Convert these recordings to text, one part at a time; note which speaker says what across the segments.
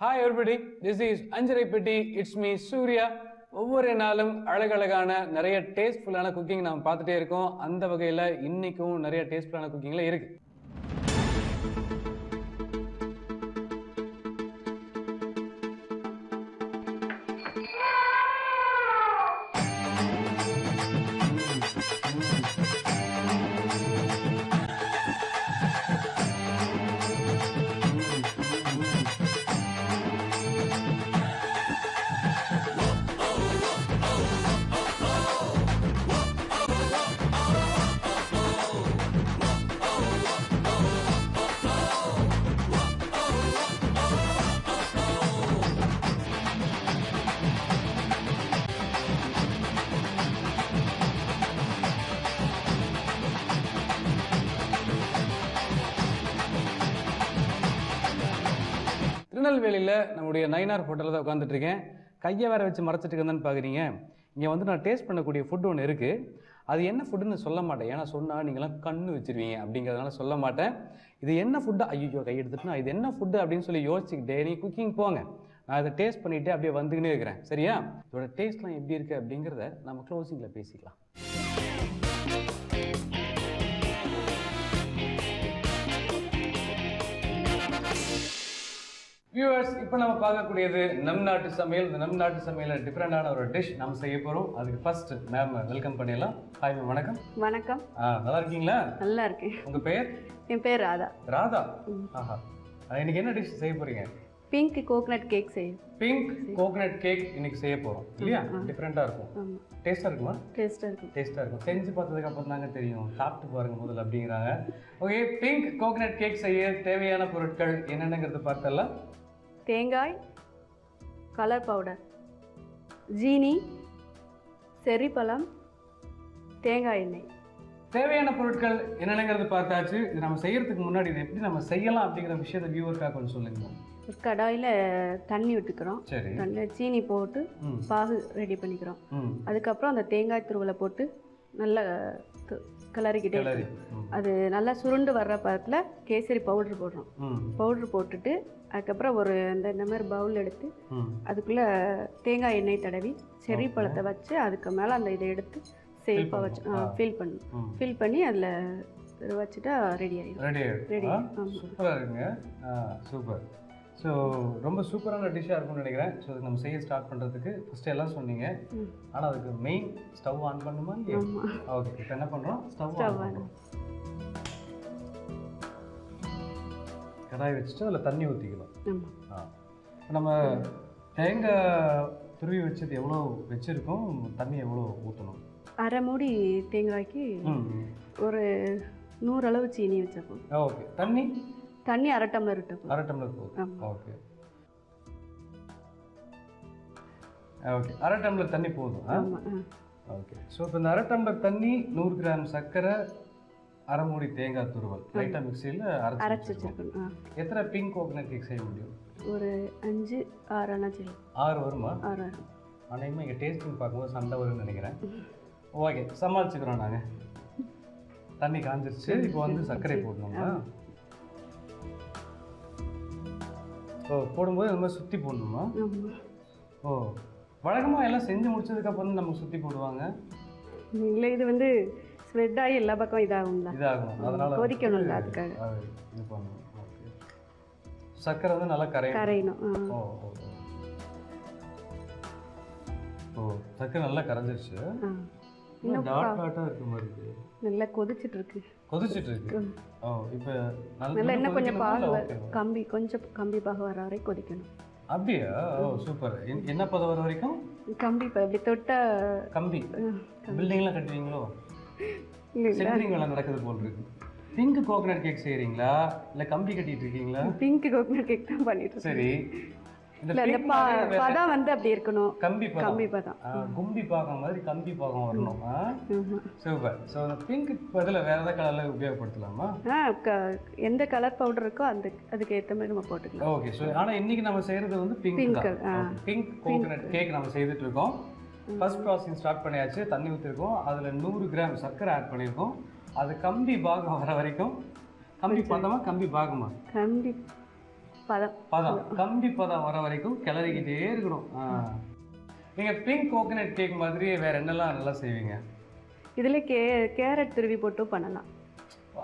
Speaker 1: Hi everybody, this is Anjarai Petti. It's me Surya. ஒவ்வொரு நாளும் அழகழகான நிறைய டேஸ்ட்ஃபுல்லான குக்கிங் நாம் பார்த்துட்டே இருக்கோம். அந்த வகையில் இன்னைக்கும் நிறைய டேஸ்ட்ஃபுல்லான குக்கிங்ல இருக்கு. திருநெல்வேலியில் நம்முடைய நயினார் ஹோட்டலில் தான் உட்காந்துட்டு இருக்கேன். கையை வேற வச்சு மறைச்சிட்டு இருக்கேன்னு பார்க்குறீங்க. இங்கே வந்து நான் டேஸ்ட் பண்ணக்கூடிய ஃபுட் ஒன்று இருக்குது. அது என்ன ஃபுட்டுன்னு சொல்ல மாட்டேன், ஏன்னா சொன்னால் நீங்களாம் கண்ணு வச்சுருவீங்க அப்படிங்கிறதுனால சொல்ல மாட்டேன். இது என்ன ஃபுட்டு, ஐயோ கை எடுத்துட்டுனா இது என்ன ஃபுட்டு அப்படின்னு சொல்லி யோசிச்சுக்கிட்டே நீ குக்கிங் போங்க. நான் அதை டேஸ்ட் பண்ணிவிட்டு அப்படியே வந்துக்கினே இருக்கிறேன். சரியா? இதோட டேஸ்ட்லாம் எப்படி இருக்குது அப்படிங்கிறத நம்ம க்ளோசிங்கில் பேசிக்கலாம். வியூவர்ஸ், இப்போ நம்ம பார்க்கக்கூடியது நம் நாட்டு சமையல். இந்த நம் நாட்டு சமையலில் டிஃப்ரெண்டான ஒரு டிஷ் நம்ம செய்ய போகிறோம். அதுக்கு ஃபர்ஸ்ட் மேம் வெல்கம் பண்ணிடலாம். ஹாய் மேம், வணக்கம்.
Speaker 2: வணக்கம்.
Speaker 1: நல்லா இருக்கீங்களா? நல்லா
Speaker 2: இருக்கேன்.
Speaker 1: உங்கள் பெயர்?
Speaker 2: என் பேர் ராதா.
Speaker 1: ராதா, ஆஹா. இன்னைக்கு என்ன டிஷ் செய்ய போறீங்க?
Speaker 2: பிங்க் கோகனட் கேக் செய்யும்.
Speaker 1: பிங்க் கோகனட் கேக் இன்னைக்கு செய்ய போகிறோம் இல்லையா? டிஃப்ரெண்ட்டாக இருக்கும். டேஸ்ட்டாக இருக்குமா? டேஸ்ட்டாக இருக்கும். செஞ்சு பார்த்ததுக்கு அப்புறம் தாங்க தெரியும். சாப்பிட்டு பாருங்க முதல்ல அப்படிங்கிறாங்க. ஓகே, பிங்க் கோகனட் கேக் செய்ய தேவையான பொருட்கள் என்னென்னங்கிறது பார்த்தலாம்.
Speaker 2: தேங்காய், கலர் பவுடர், ஜீனி, செர்ரி பழம், தேங்காய் எண்ணெய்.
Speaker 1: தேவையான பொருட்கள் என்னென்னங்கிறது பார்த்தாச்சு. இது நம்ம செய்யறதுக்கு முன்னாடி இது எப்படி நம்ம செய்யலாம் அப்படிங்கிற விஷயத்தை வியூவர்க்காக கொஞ்சம் சொல்லுங்க.
Speaker 2: கடாயில் தண்ணி விட்டுக்கிறோம்.
Speaker 1: சரி.
Speaker 2: தண்ணியில் சீனி போட்டு பாகு ரெடி பண்ணிக்கிறோம். அதுக்கப்புறம் அந்த தேங்காய் துருவலை போட்டு நல்லா கிளறிக்கிட்டே அது நல்லா சுருண்டு வர்ற பக்கத்தில் கேசரி பவுட்ரு போடுறோம். பவுட்ரு போட்டுட்டு அதுக்கப்புறம் இந்த மாதிரி பவுல் எடுத்து அதுக்குள்ளே தேங்காய் எண்ணெய் தடவி செர்ரி பழத்தை வச்சு அதுக்கு மேலே அந்த இதை எடுத்து சேஃபாக வச்சு ஃபில் பண்ணி அதில் வச்சுட்டா ரெடி ஆகிடும்.
Speaker 1: சூப்பராக இருக்குங்க. சூப்பர். ஸோ ரொம்ப சூப்பரான டிஷ்ஷாக இருக்கும்னு நினைக்கிறேன். ஸோ அதுக்கு நம்ம செய்ய ஸ்டார்ட் பண்ணுறதுக்கு ஃபஸ்ட்டு எல்லாம் சொன்னீங்க, ஆனால் அதுக்கு மெயின் ஸ்டவ் ஆன் பண்ணுமா இல்லையா? ஓகே, இப்போ என்ன பண்ணுறோம்? ஸ்டவ் ஆன் பண்ணுறோம். கடாய் வச்சுட்டு அதில் தண்ணி ஊற்றிக்கணும். நம்ம தேங்காய் துருவி வச்சது எவ்வளோ வச்சுருக்கோம், தண்ணி எவ்வளோ ஊற்றணும்?
Speaker 2: அரை மூடி தேங்காய்க்கு ஒரு 100 அளவு சீனி வச்சுருக்கோம்.
Speaker 1: ஓகே. தண்ணி
Speaker 2: அரை டம்ளர் இருக்கும்.
Speaker 1: அரை டம்ளர் போதும். ஓகே ஓகே, அரை டம்ளர் தண்ணி போதும். ஓகே. ஸோ இப்போ இந்த அரை டம்ளர் தண்ணி, 100 கிராம் சர்க்கரை, அரை மூடி தேங்காய் துருவல் லைட்டாக மிக்சியில் அரைச்சி வச்சுருக்கணும். எத்தனை பிங்க் கோகனட் கேக் செய்ய முடியும்?
Speaker 2: ஒரு 5-6 அண்ணாச்சி.
Speaker 1: 6 வருமா?
Speaker 2: 6.
Speaker 1: அன்னைக்குமா இங்கே டேஸ்டிங் பார்க்கும்போது சண்டை வரும்னு நினைக்கிறேன். ஓகே, சமாளிச்சுக்கிறோம் நாங்கள். தண்ணி காஞ்சிருச்சு. இப்போ வந்து சர்க்கரை போடணுங்களா? ஓ, போடும்போது இந்த மாதிரி சுற்றி போடணுமா? ஓ, வழக்கமாக எல்லாம் செஞ்சு முடிச்சதுக்கப்புறம் நம்ம சுற்றி போடுவாங்க.
Speaker 2: இல்லை, இது வந்து ஸ்ப்ரெட் ஆகி எல்லா பக்கம் இதாகும்.
Speaker 1: அதனால
Speaker 2: கொதிக்கணும்ல, அதுக்காக
Speaker 1: இது பண்ணணும். ஓகே. சர்க்கரை வந்து நல்லா கரையணும். ஓ ஓ ஓ, சர்க்கரை நல்லா கரைஞ்சிருச்சு.
Speaker 2: நல்லா கொதிச்சிட்டு இருக்கு.
Speaker 1: ஓ, இப்போ
Speaker 2: நல்லா இன்னும் கொஞ்சம் கம்பி பாகு வர வரை கொதிக்கணும்.
Speaker 1: அப்படியா? ஓ சூப்பர். என்ன பதம் வர வரைக்கும்?
Speaker 2: கம்பி இப்படி தொட்டா
Speaker 1: கம்பி. பில்டிங்லாம் கட்டுவீங்களோ? சென்ட்ரிங் வேலை நடக்குது போல் இருக்கு. பிங்க் கோகனட் கேக் செய்யறீங்களா இல்லை கம்பி கட்டிட்டு இருக்கீங்களா?
Speaker 2: பிங்க் கோகனட் கேக் தான் பண்ணிட்டு.
Speaker 1: சரி.
Speaker 2: பதம் வந்து அப்படி இருக்கணும்.
Speaker 1: கம்பி பதம். கும்பி பாகம் மாதிரி கம்பி பாகம் வரணும். சூப்பர். ஸோ அந்த பிங்க் பதில் வேற ஏதாவது கலர்ல உபயோகப்படுத்தலாமா?
Speaker 2: எந்த கலர் பவுடர் இருக்கோ அதுக்கு ஏற்ற மாதிரி நம்ம போட்டுக்கலாம்.
Speaker 1: ஓகே. ஸோ ஆனால் இன்னைக்கு நம்ம செய்யறது வந்து பிங்க் கோகனட் கேக் நம்ம செய்துட்டு இருக்கோம். ஃபர்ஸ்ட் ப்ராசஸிங் ஸ்டார்ட் பண்ணியாச்சு. தண்ணி ஊற்றிருக்கோம். அதில் 100 கிராம் சர்க்கரை ஆட் பண்ணியிருக்கோம். அது கம்பி பாகம் வர வரைக்கும். கம்பி பதமா கம்பி பாகமா? பதம் கம்பி பதம் வர வரைக்கும் கிளறிக்கிட்டே இருக்கணும். நீங்கள் பிங்க் கோகனட் கேக் மாதிரி வேறு என்னெல்லாம் நல்லா செய்வீங்க?
Speaker 2: இதில் கேரட் துருவி போட்டும் பண்ணலாம்.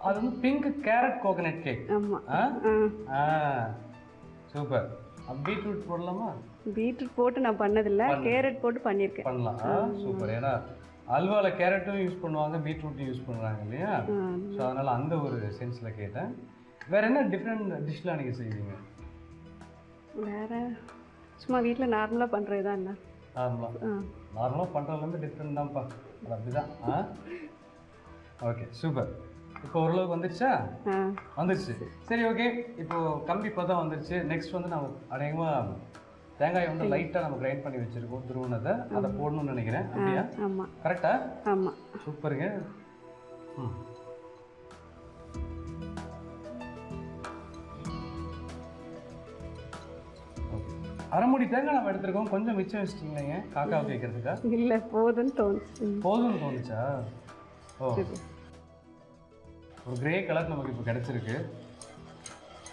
Speaker 1: அது வந்து பிங்க் கேரட் கோகனட் கேக்.
Speaker 2: ஆமாம்.
Speaker 1: சூப்பர். பீட்ரூட் போடலாமா?
Speaker 2: பீட்ரூட் போட்டு நான் பண்ணதில்லை, கேரட் போட்டு பண்ணியிருக்கேன்.
Speaker 1: பண்ணலாம். சூப்பர். ஏன்னா அல்வாவில் கேரட்டும் யூஸ் பண்ணுவாங்க, பீட்ரூட்டும் யூஸ் பண்ணுறாங்க இல்லையா? ஸோ அதனால் அந்த ஒரு சென்ஸில் கேட்டேன். வேறு என்ன டிஃப்ரெண்ட் டிஷ்லாம் நீங்கள் செய்வீங்க?
Speaker 2: வேறு சும்மா வீட்டில் நார்மலாக பண்ணுறது தான். என்ன
Speaker 1: நார்மலாக பண்ணுறதுலேருந்து டிஃப்ரெண்ட் தான்ப்பா, அது அப்படி தான். Okay super. இப்போ ஓரளவுக்கு வந்துருச்சா? வந்துருச்சு. சரி ஓகே, இப்போது கம்பி பதம் வந்துருச்சு. நெக்ஸ்ட் வந்து நம்ம அநேகமாக தேங்காய் வந்து லைட்டாக நம்ம கிரைண்ட் பண்ணி வச்சுருக்கோம், துருவனதை அதை போடணும்னு நினைக்கிறேன். அப்படியா?
Speaker 2: ஆமாம்.
Speaker 1: கரெக்டா?
Speaker 2: ஆமாம்.
Speaker 1: சூப்பருங்க. அரைமுடி தேங்காய் நம்ம எடுத்துருக்கோம், கொஞ்சம் மிச்சம் வச்சுட்டீங்களேங்க காக்காவை கேட்கறதுக்கா?
Speaker 2: இல்லை, போதும்னு தோணுச்சு.
Speaker 1: போதும்னு தோணுச்சா? ஓ, ஒரு கிரே கலர் நமக்கு இப்போ கிடைச்சிருக்கு.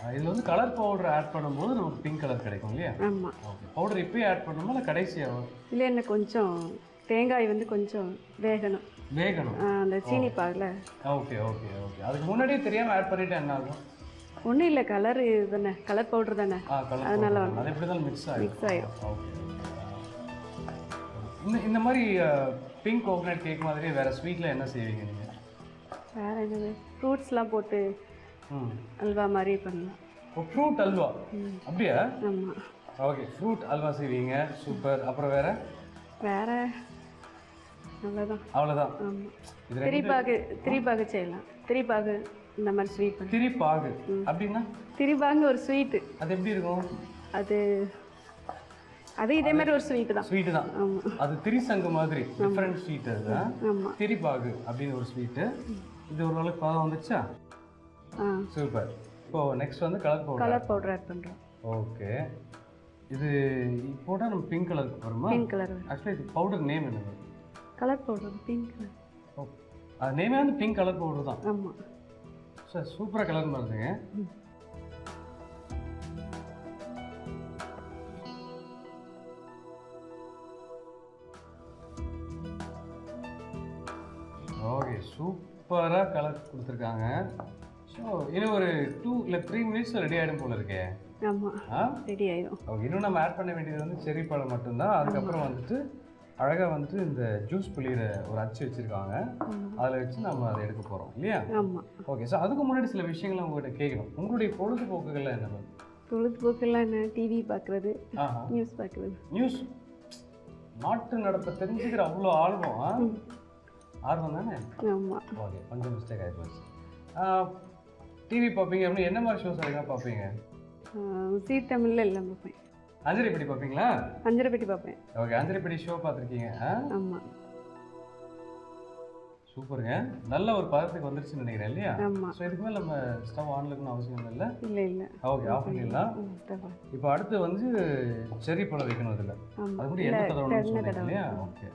Speaker 1: இதில் வந்து கலர் பவுடர் ஆட் பண்ணும்போது நமக்கு பிங்க் கலர் கிடைக்கும் இல்லையா?
Speaker 2: ஆமாம்.
Speaker 1: ஓகே, பவுடர் இப்போயே ஆட் பண்ணணுமா இல்லை கடைசியாக?
Speaker 2: இல்லை, என்ன கொஞ்சம் தேங்காய் வந்து கொஞ்சம் வேகணும். அந்த சீனி பாகில்.
Speaker 1: Okay okay okay. அதுக்கு முன்னாடியே தெரியாமல் ஆட் பண்ணிவிட்டு என்ன ஆகும்?
Speaker 2: ஒன்றும் இல்லை, கலரு தானே, கலர் பவுடர் தானே, அதனால
Speaker 1: அது எப்படி தான் மிக்ஸ் ஆகிடும்.
Speaker 2: ஓகே.
Speaker 1: இந்த மாதிரி பிங்க் கோகனட் கேக் மாதிரி வேறு ஸ்வீட்டில் என்ன செய்வீங்க நீங்கள்?
Speaker 2: வேறு என்னது, ஃப்ரூட்ஸ்லாம் போட்டு அல்வா மாதிரி பண்ணலாம்.
Speaker 1: ஃப்ரூட் அல்வா? அப்படியா?
Speaker 2: ஆமாம்.
Speaker 1: ஓகே, ஃப்ரூட் அல்வா செய்வீங்க. சூப்பர். அப்புறம் வேறு?
Speaker 2: அவ்வளோதான்.
Speaker 1: ஆமாம்.
Speaker 2: திரிபாகு செய்யலாம். திரிபாகு இந்த மாதிரி ஸ்வீட்.
Speaker 1: திரிபாகு அப்படின்னா?
Speaker 2: திரிபாகு ஒரு ஸ்வீட்டு.
Speaker 1: அது எப்படி இருக்கும்?
Speaker 2: அது இதே மாதிரி ஒரு ஸ்வீட்டு தான்.
Speaker 1: ஆமாம். அது திரிசங்கு மாதிரி டிஃப்ரெண்ட் ஸ்வீட். அதுதான் திரிபாகு அப்படின்னு ஒரு ஸ்வீட்டு. இது ஓரளவுக்கு பதம் வந்துச்சா? சூப்பர். இப்போ நெக்ஸ்ட் வந்து கலர் பவுடர்
Speaker 2: ஆட் பண்ணுறோம்.
Speaker 1: ஓகே. இது போட்டால் நம்ம பிங்க் கலருக்கு வருமா?
Speaker 2: Pink colour.
Speaker 1: ஆக்சுவலி இது பவுடர் நேம் என்னது?
Speaker 2: Colour powder pink colour.
Speaker 1: ஓ, அது நேமே வந்து பிங்க் கலர் பவுடர் தான்.
Speaker 2: ஆமாம்
Speaker 1: சார், சூப்பராக கலர் வருதுங்க. ஓகே, சூப்பராக கலர் கொடுத்துருக்காங்க. ஸோ இன்னும் ஒரு 2 இல்லை 3 மினிட்ஸ் ரெடி ஆகிடும் போல இருக்கே.
Speaker 2: ஆமாம், ரெடி ஆகிடும்.
Speaker 1: ஓகே, இன்னும் நம்ம ஆட் பண்ண வேண்டியது வந்து செர்ரி பழம் மட்டும்தான். அதுக்கப்புறம் வந்துட்டு அழகாக வந்துட்டு இந்த ஜூஸ் புளிகிற ஒரு அச்சு வச்சுருக்காங்க, அதில் வச்சு நம்ம அதை எடுக்க போகிறோம் இல்லையா?
Speaker 2: ஆமாம்.
Speaker 1: ஓகே. ஸோ அதுக்கு முன்னாடி சில விஷயங்களை உங்கள்கிட்ட கேட்கணும். உங்களுடைய பொழுதுபோக்குகள்லாம் என்ன?
Speaker 2: பொழுதுபோக்கெல்லாம் என்ன, டிவி பார்க்குறது, நியூஸ் பார்க்குறது.
Speaker 1: நியூஸ், நாட்டு நடப்பை தெரிஞ்சுக்கிற அவ்வளோ ஆர்வம் தானே?
Speaker 2: ஆமாம்.
Speaker 1: ஓகே, கொஞ்சம் மிஸ்டேக் ஆகி போச்சு. டிவி பார்ப்பீங்க அப்படின்னு என்ன மாதிரி ஷோஸ் அதிகமாக பார்ப்பீங்க?
Speaker 2: ஜீ தமிழில் எல்லாம் பார்ப்பேன்.
Speaker 1: அஞ்சரைப்பட்டி பார்ப்பீங்களா?
Speaker 2: அஞ்சரைப்பட்டி பார்ப்பேன்.
Speaker 1: ஓகே, அஞ்சரைப்பட்டி ஷோ பார்த்துருக்கீங்க?
Speaker 2: ஆமாம்.
Speaker 1: சூப்பருங்க. நல்ல ஒரு பதத்துக்கு வந்துருச்சுன்னு நினைக்கிறேன் இல்லையா?
Speaker 2: ஆமாம்.
Speaker 1: ஸோ இதுக்கு மேலே நம்ம ஸ்டவ் ஆன்ல இருக்கணும்னு அவசியம் இல்லை.
Speaker 2: இல்லை. ஓகே,
Speaker 1: ஆஃப் பண்ணிடலாம். இப்போ அடுத்து வந்து செர்ரி பழம் வைக்கணும் இதில். அது கூட எண்ணெய் தடவணும்னு சொன்னீங்க இல்லையா? ஓகே.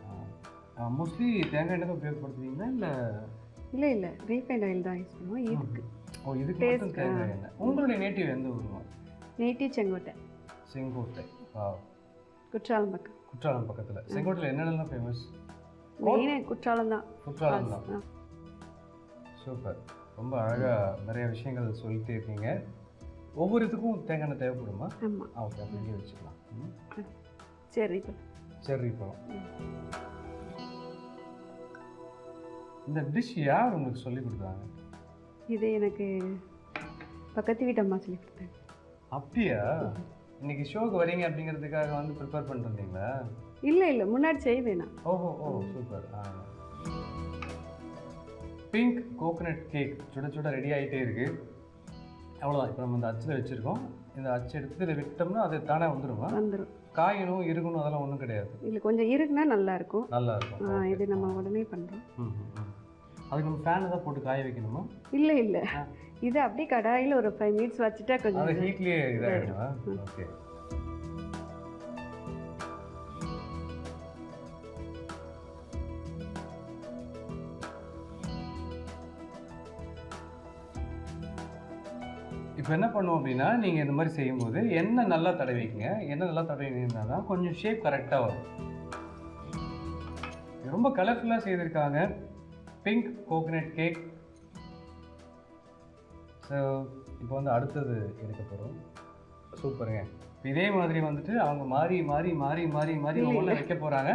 Speaker 1: மோஸ்ட்லி தேங்காய் எண்ணெய் தான் உபயோகப்படுத்துவீங்களா? இல்லை, ரீஃபைண்ட் ஆயில் தான் யூஸ் பண்ணுவோம் இதுக்கு. இதுக்கு மட்டும் தேங்காய் எண்ணெய். உங்களுடைய நேட்டிவ் எந்த ஊருமா?
Speaker 2: நேட்டிவ் செங்கோட்டை. குற்றாலம்
Speaker 1: பக்கத்தில். செங்கோட்டையில் என்னென்னலாம் ஃபேமஸ்?
Speaker 2: குற்றாலம் தான்.
Speaker 1: சூப்பர். ரொம்ப அழகாக நிறைய விஷயங்கள் சொல்லிட்டே இருக்கீங்க. ஒவ்வொரு இதுக்கும் தேங்காய் எண்ணெய் தேவைப்படுமா?
Speaker 2: ஆமாம்.
Speaker 1: ஓகே, அப்படியே வச்சுக்கலாம். செர்ரி பழம். இந்த டிஷ் யார் உங்களுக்கு சொல்லி கொடுத்தாங்க?
Speaker 2: இது எனக்கு பக்கத்து வீட்டு அம்மா சொல்லி கொடுத்தாங்க.
Speaker 1: அப்படியா? இன்னைக்கு ஷோக்கு வரீங்க அப்படிங்கிறதுக்காக வந்து ப்ரிப்பேர் பண்ணிருந்தீங்களா?
Speaker 2: இல்லை, முன்னாடி செய்வேனா.
Speaker 1: ஓ சூப்பர். பிங்க் கோகனட் கேக் சுட சுட ரெடி ஆகிட்டே இருக்கு. அவ்வளோதான். இப்போ நம்ம இந்த அச்சில் வச்சுருக்கோம். இந்த அச்சு எடுத்து இதை விட்டோம்னா அது தானே வந்துடும். காயணும் இருக்கணும் அதெல்லாம் ஒன்றும் கிடையாது.
Speaker 2: இல்லை, கொஞ்சம் இருக்குன்னா நல்லா இருக்கும்.
Speaker 1: இது
Speaker 2: நம்ம உடனே பண்ணுறோம்.
Speaker 1: அதுக்கு நம்ம ஃபேனை தான் போட்டு காய வைக்கணுமா?
Speaker 2: இல்லை, இது அப்படியே கடாயில் ஒரு 5 மினிட்ஸ் வச்சுட்டா கொஞ்சம்
Speaker 1: அது ஹீட்லேயே இதாகிடுமா? ஓகே. இப்போ என்ன பண்ணுவோம் அப்படின்னா, நீங்கள் இந்த மாதிரி செய்யும்போது எண்ணெய் நல்லா தடவிக்கங்க. எண்ணெய் நல்லா தடவிங்கன்னா தான் கொஞ்சம் ஷேப் கரெக்டாக வரும். ரொம்ப கலர்ஃபுல்லாக செய்திருக்காங்க. Pink coconut cake. ஸோ இப்போ வந்து அடுத்தது எடுக்க போகிறோம். சூப்பருங்க. இதே மாதிரி வந்துட்டு அவங்க மாறி மாறி மாறி மாறி மாறி ஒவ்வொன்றும் வைக்க போகிறாங்க.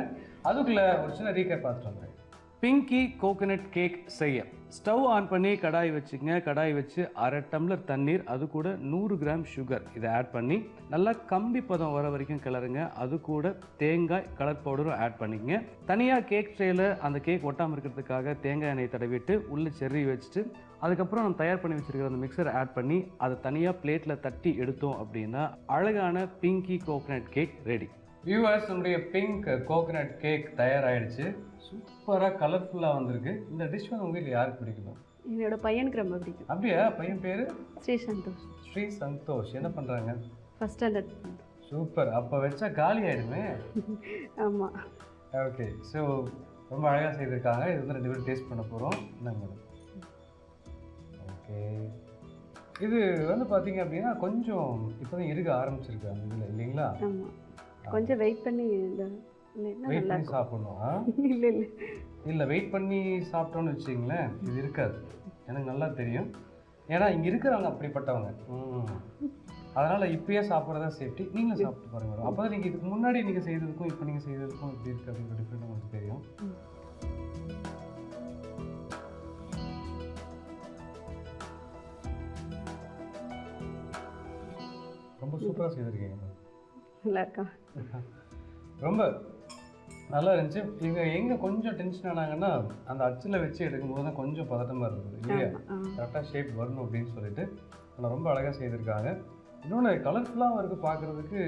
Speaker 1: அதுக்குள்ளே ஒரு சின்ன ரீகேப் பார்த்துட்டு வந்துடுறேன். பிங்கி கோகனட் கேக் செய்ய ஸ்டவ் ஆன் பண்ணி கடாய் வச்சுக்கங்க. கடாய் வச்சு 1/2 டம்ளர் தண்ணீர், அது கூட 100 கிராம் சுகர் இதை ஆட் பண்ணி நல்லா கம்பி பதம் வர வரைக்கும் கிளறுங்க. அது கூட தேங்காய் கலர் பவுடரும் ஆட் பண்ணிக்கங்க. தனியாக கேக் ட்ரேயில் அந்த கேக் ஒட்டாமல் இருக்கிறதுக்காக தேங்காய் எண்ணெய் தடவிட்டு உள்ளே செர்ரி வச்சுட்டு அதுக்கப்புறம் நம்ம தயார் பண்ணி வச்சுருக்கிற அந்த மிக்சரை ஆட் பண்ணி அதை தனியாக பிளேட்டில் தட்டி எடுத்தோம் அப்படின்னா அழகான Pinki coconut cake ready. Viewers, நம்முடைய பிங்க் கோகனட் கேக் தயாராகிடுச்சு. சூப்பராக கலர்ஃபுல்லாக வந்திருக்கு. இந்த டிஷ் வந்து உங்கள் வீட்டில் யாருக்கு பிடிக்குமா?
Speaker 2: என்னோட பையனுக்கு ரொம்ப பிடிக்கும்.
Speaker 1: அப்படியா? பையன் பேர்
Speaker 2: ஸ்ரீ சந்தோஷ்.
Speaker 1: ஸ்ரீ சந்தோஷ். என்ன பண்ணுறாங்க?
Speaker 2: First standard.
Speaker 1: சூப்பர். அப்போ வச்சா காலி ஆகிடுமே.
Speaker 2: ஆமாம்.
Speaker 1: ஓகே. ஸோ ரொம்ப அழகாக செய்திருக்காங்க. இது வந்து 2 பேரும் டேஸ்ட் பண்ண போகிறோம். என்னங்க மேடம்? ஓகே. இது வந்து பார்த்தீங்க அப்படின்னா கொஞ்சம் இப்போ தான் இருக்க ஆரம்பிச்சிருக்கு அந்த இதில், இல்லைங்களா?
Speaker 2: ஆமாம். கொஞ்சம் வெயிட் பண்ணி
Speaker 1: வெயிட் பண்ணி சாப்பிடணும். இல்லை வெயிட் பண்ணி சாப்பிட்டோன்னு வச்சிங்களேன், இது இருக்காது. எனக்கு நல்லா தெரியும். ஏன்னா இங்கே இருக்கிறவங்க அப்படிப்பட்டவங்க. அதனால் இப்பயே சாப்பிட்றதா சேஃப்டி. நீங்களும் சாப்பிட்டு பாருங்க மேடம். அப்போ தான் நீங்கள் இதுக்கு முன்னாடி நீங்கள் செய்ததுக்கும் இப்போ நீங்கள் செய்ததுக்கும் இப்படி இருக்குது அப்படிங்கிற டிஃப்ரெண்ட் உங்களுக்கு தெரியும். ரொம்ப சூப்பராக செய்திருக்கீங்க மேம்.
Speaker 2: நல்லா இருக்கா?
Speaker 1: ரொம்ப நல்லா இருந்துச்சு. இவங்க எங்கே கொஞ்சம் டென்ஷன் ஆனாங்கன்னா அந்த அச்சில் வச்சு எடுக்கும்போது தான் கொஞ்சம் பதட்டமாக இருந்தது இல்லையா? கரெக்டாக ஷேப் வரணும் அப்படின்னு சொல்லிட்டு ஆனால் ரொம்ப அழகாக செய்திருக்காங்க. இன்னொன்று கலர்ஃபுல்லாகவும் இருக்குது, பார்க்குறதுக்கு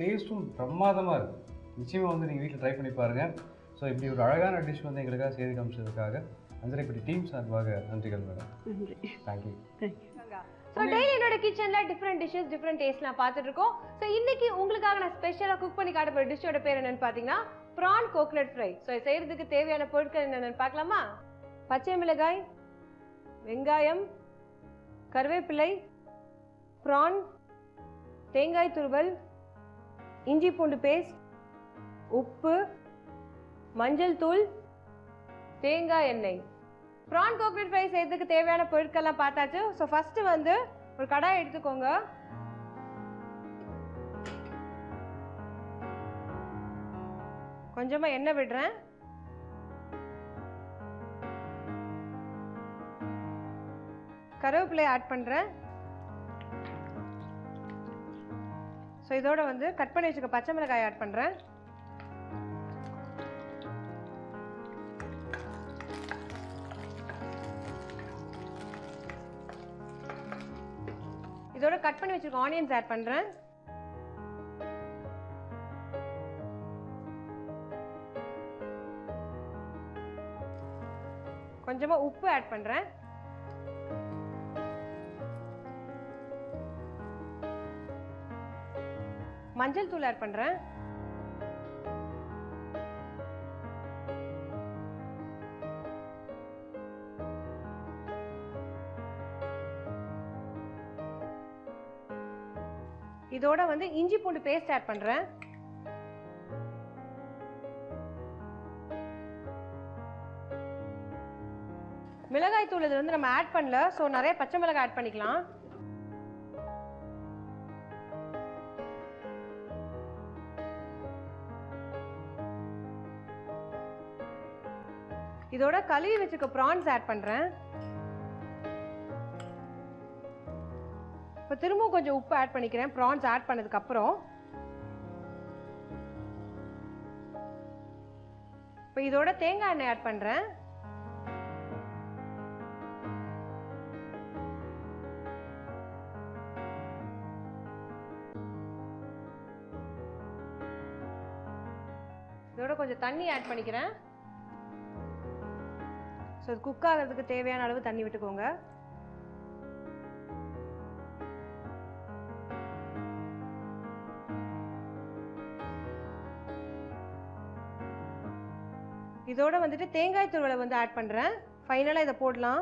Speaker 1: டேஸ்ட்டும் பிரமாதமாக இருக்குது. நிச்சயமாக வந்து நீங்கள் வீட்டில் ட்ரை பண்ணி பாருங்கள். ஸோ இப்படி ஒரு அழகான டிஷ் வந்து எங்களுக்காக செய்து காமிச்சதுக்காக அஞ்சரைப்பட்டி டீம் சார்பாக நன்றிகள் மேடம். தேங்க்யூ.
Speaker 3: ஸோ டெய்லி என்னோட கிச்சனில் டிஃப்ரெண்ட் டிஷ்ஷஸ் டிஃப்ரெண்ட் டேஸ்ட்லாம் பார்த்துட்டு இருக்கோம். ஸோ இன்னைக்கு உங்களுக்காக நான் ஸ்பெஷலாக குக் பண்ணி காட்ட போகிற டிஷ்ஷோட பேர் என்னென்னு பார்த்தீங்கன்னா ப்ரான் கோகனட் ஃப்ரை. ஸோ செய்கிறதுக்கு தேவையான பொருட்கள் என்னென்னு பார்க்கலாமா? பச்சை மிளகாய், வெங்காயம், கருவேப்பிலை, ப்ரான், தேங்காய் துருவல், இஞ்சி பூண்டு பேஸ்ட், உப்பு, மஞ்சள் தூள், தேங்காய் எண்ணெய். ப்ரான் கோகனட் ஃப்ரை செய்யறதுக்கு தேவையான பொருட்கள்லாம் பார்த்தாச்சு. ஸோ ஃபர்ஸ்ட் வந்து ஒரு கடாய் எடுத்துக்கோங்க. கொஞ்சமா எண்ணெய் விடுறேன். கருவேப்பிலை ஆட் பண்றேன். ஸோ இதோட வந்து கட் பண்ணி வச்சுக்க பச்சை மிளகாய் ஆட் பண்றேன். இதோட கட் பண்ணி வச்சிருக்க ஆனியன்ஸ் ஆட் பண்றேன். கொஞ்சமா உப்பு ஆட் பண்றேன். மஞ்சள் தூள் ஆட் பண்றேன். இதோட வந்து இஞ்சி பூண்டு பேஸ்ட் ஆட் பண்றேன். மிளகாய் தூள் இது வந்து நம்ம ஆட் பண்ணல, சோ நிறைய பச்சை மிளகாய் ஆட் பண்ணிக்கலாம். இதோட கழுவி வச்சுக்க ப்ரான்ஸ் ஆட் பண்றேன். இப்போ திரும்பவும் கொஞ்சம் உப்பு ஆட் பண்ணிக்கிறேன் ப்ரான்ஸ் ஆட் பண்ணதுக்கு அப்புறம். இப்போ இதோட தேங்காய் எண்ணெய் ஆட் பண்றேன். இதோட கொஞ்சம் தண்ணி ஆட் பண்ணிக்கிறேன். ஸோ குக் ஆகிறதுக்கு தேவையான அளவு தண்ணி விட்டுக்கோங்க. இதோட வந்துட்டு தேங்காய் துருவலை வந்து ஆட் பண்றேன். ஃபைனலா இதை போடலாம்.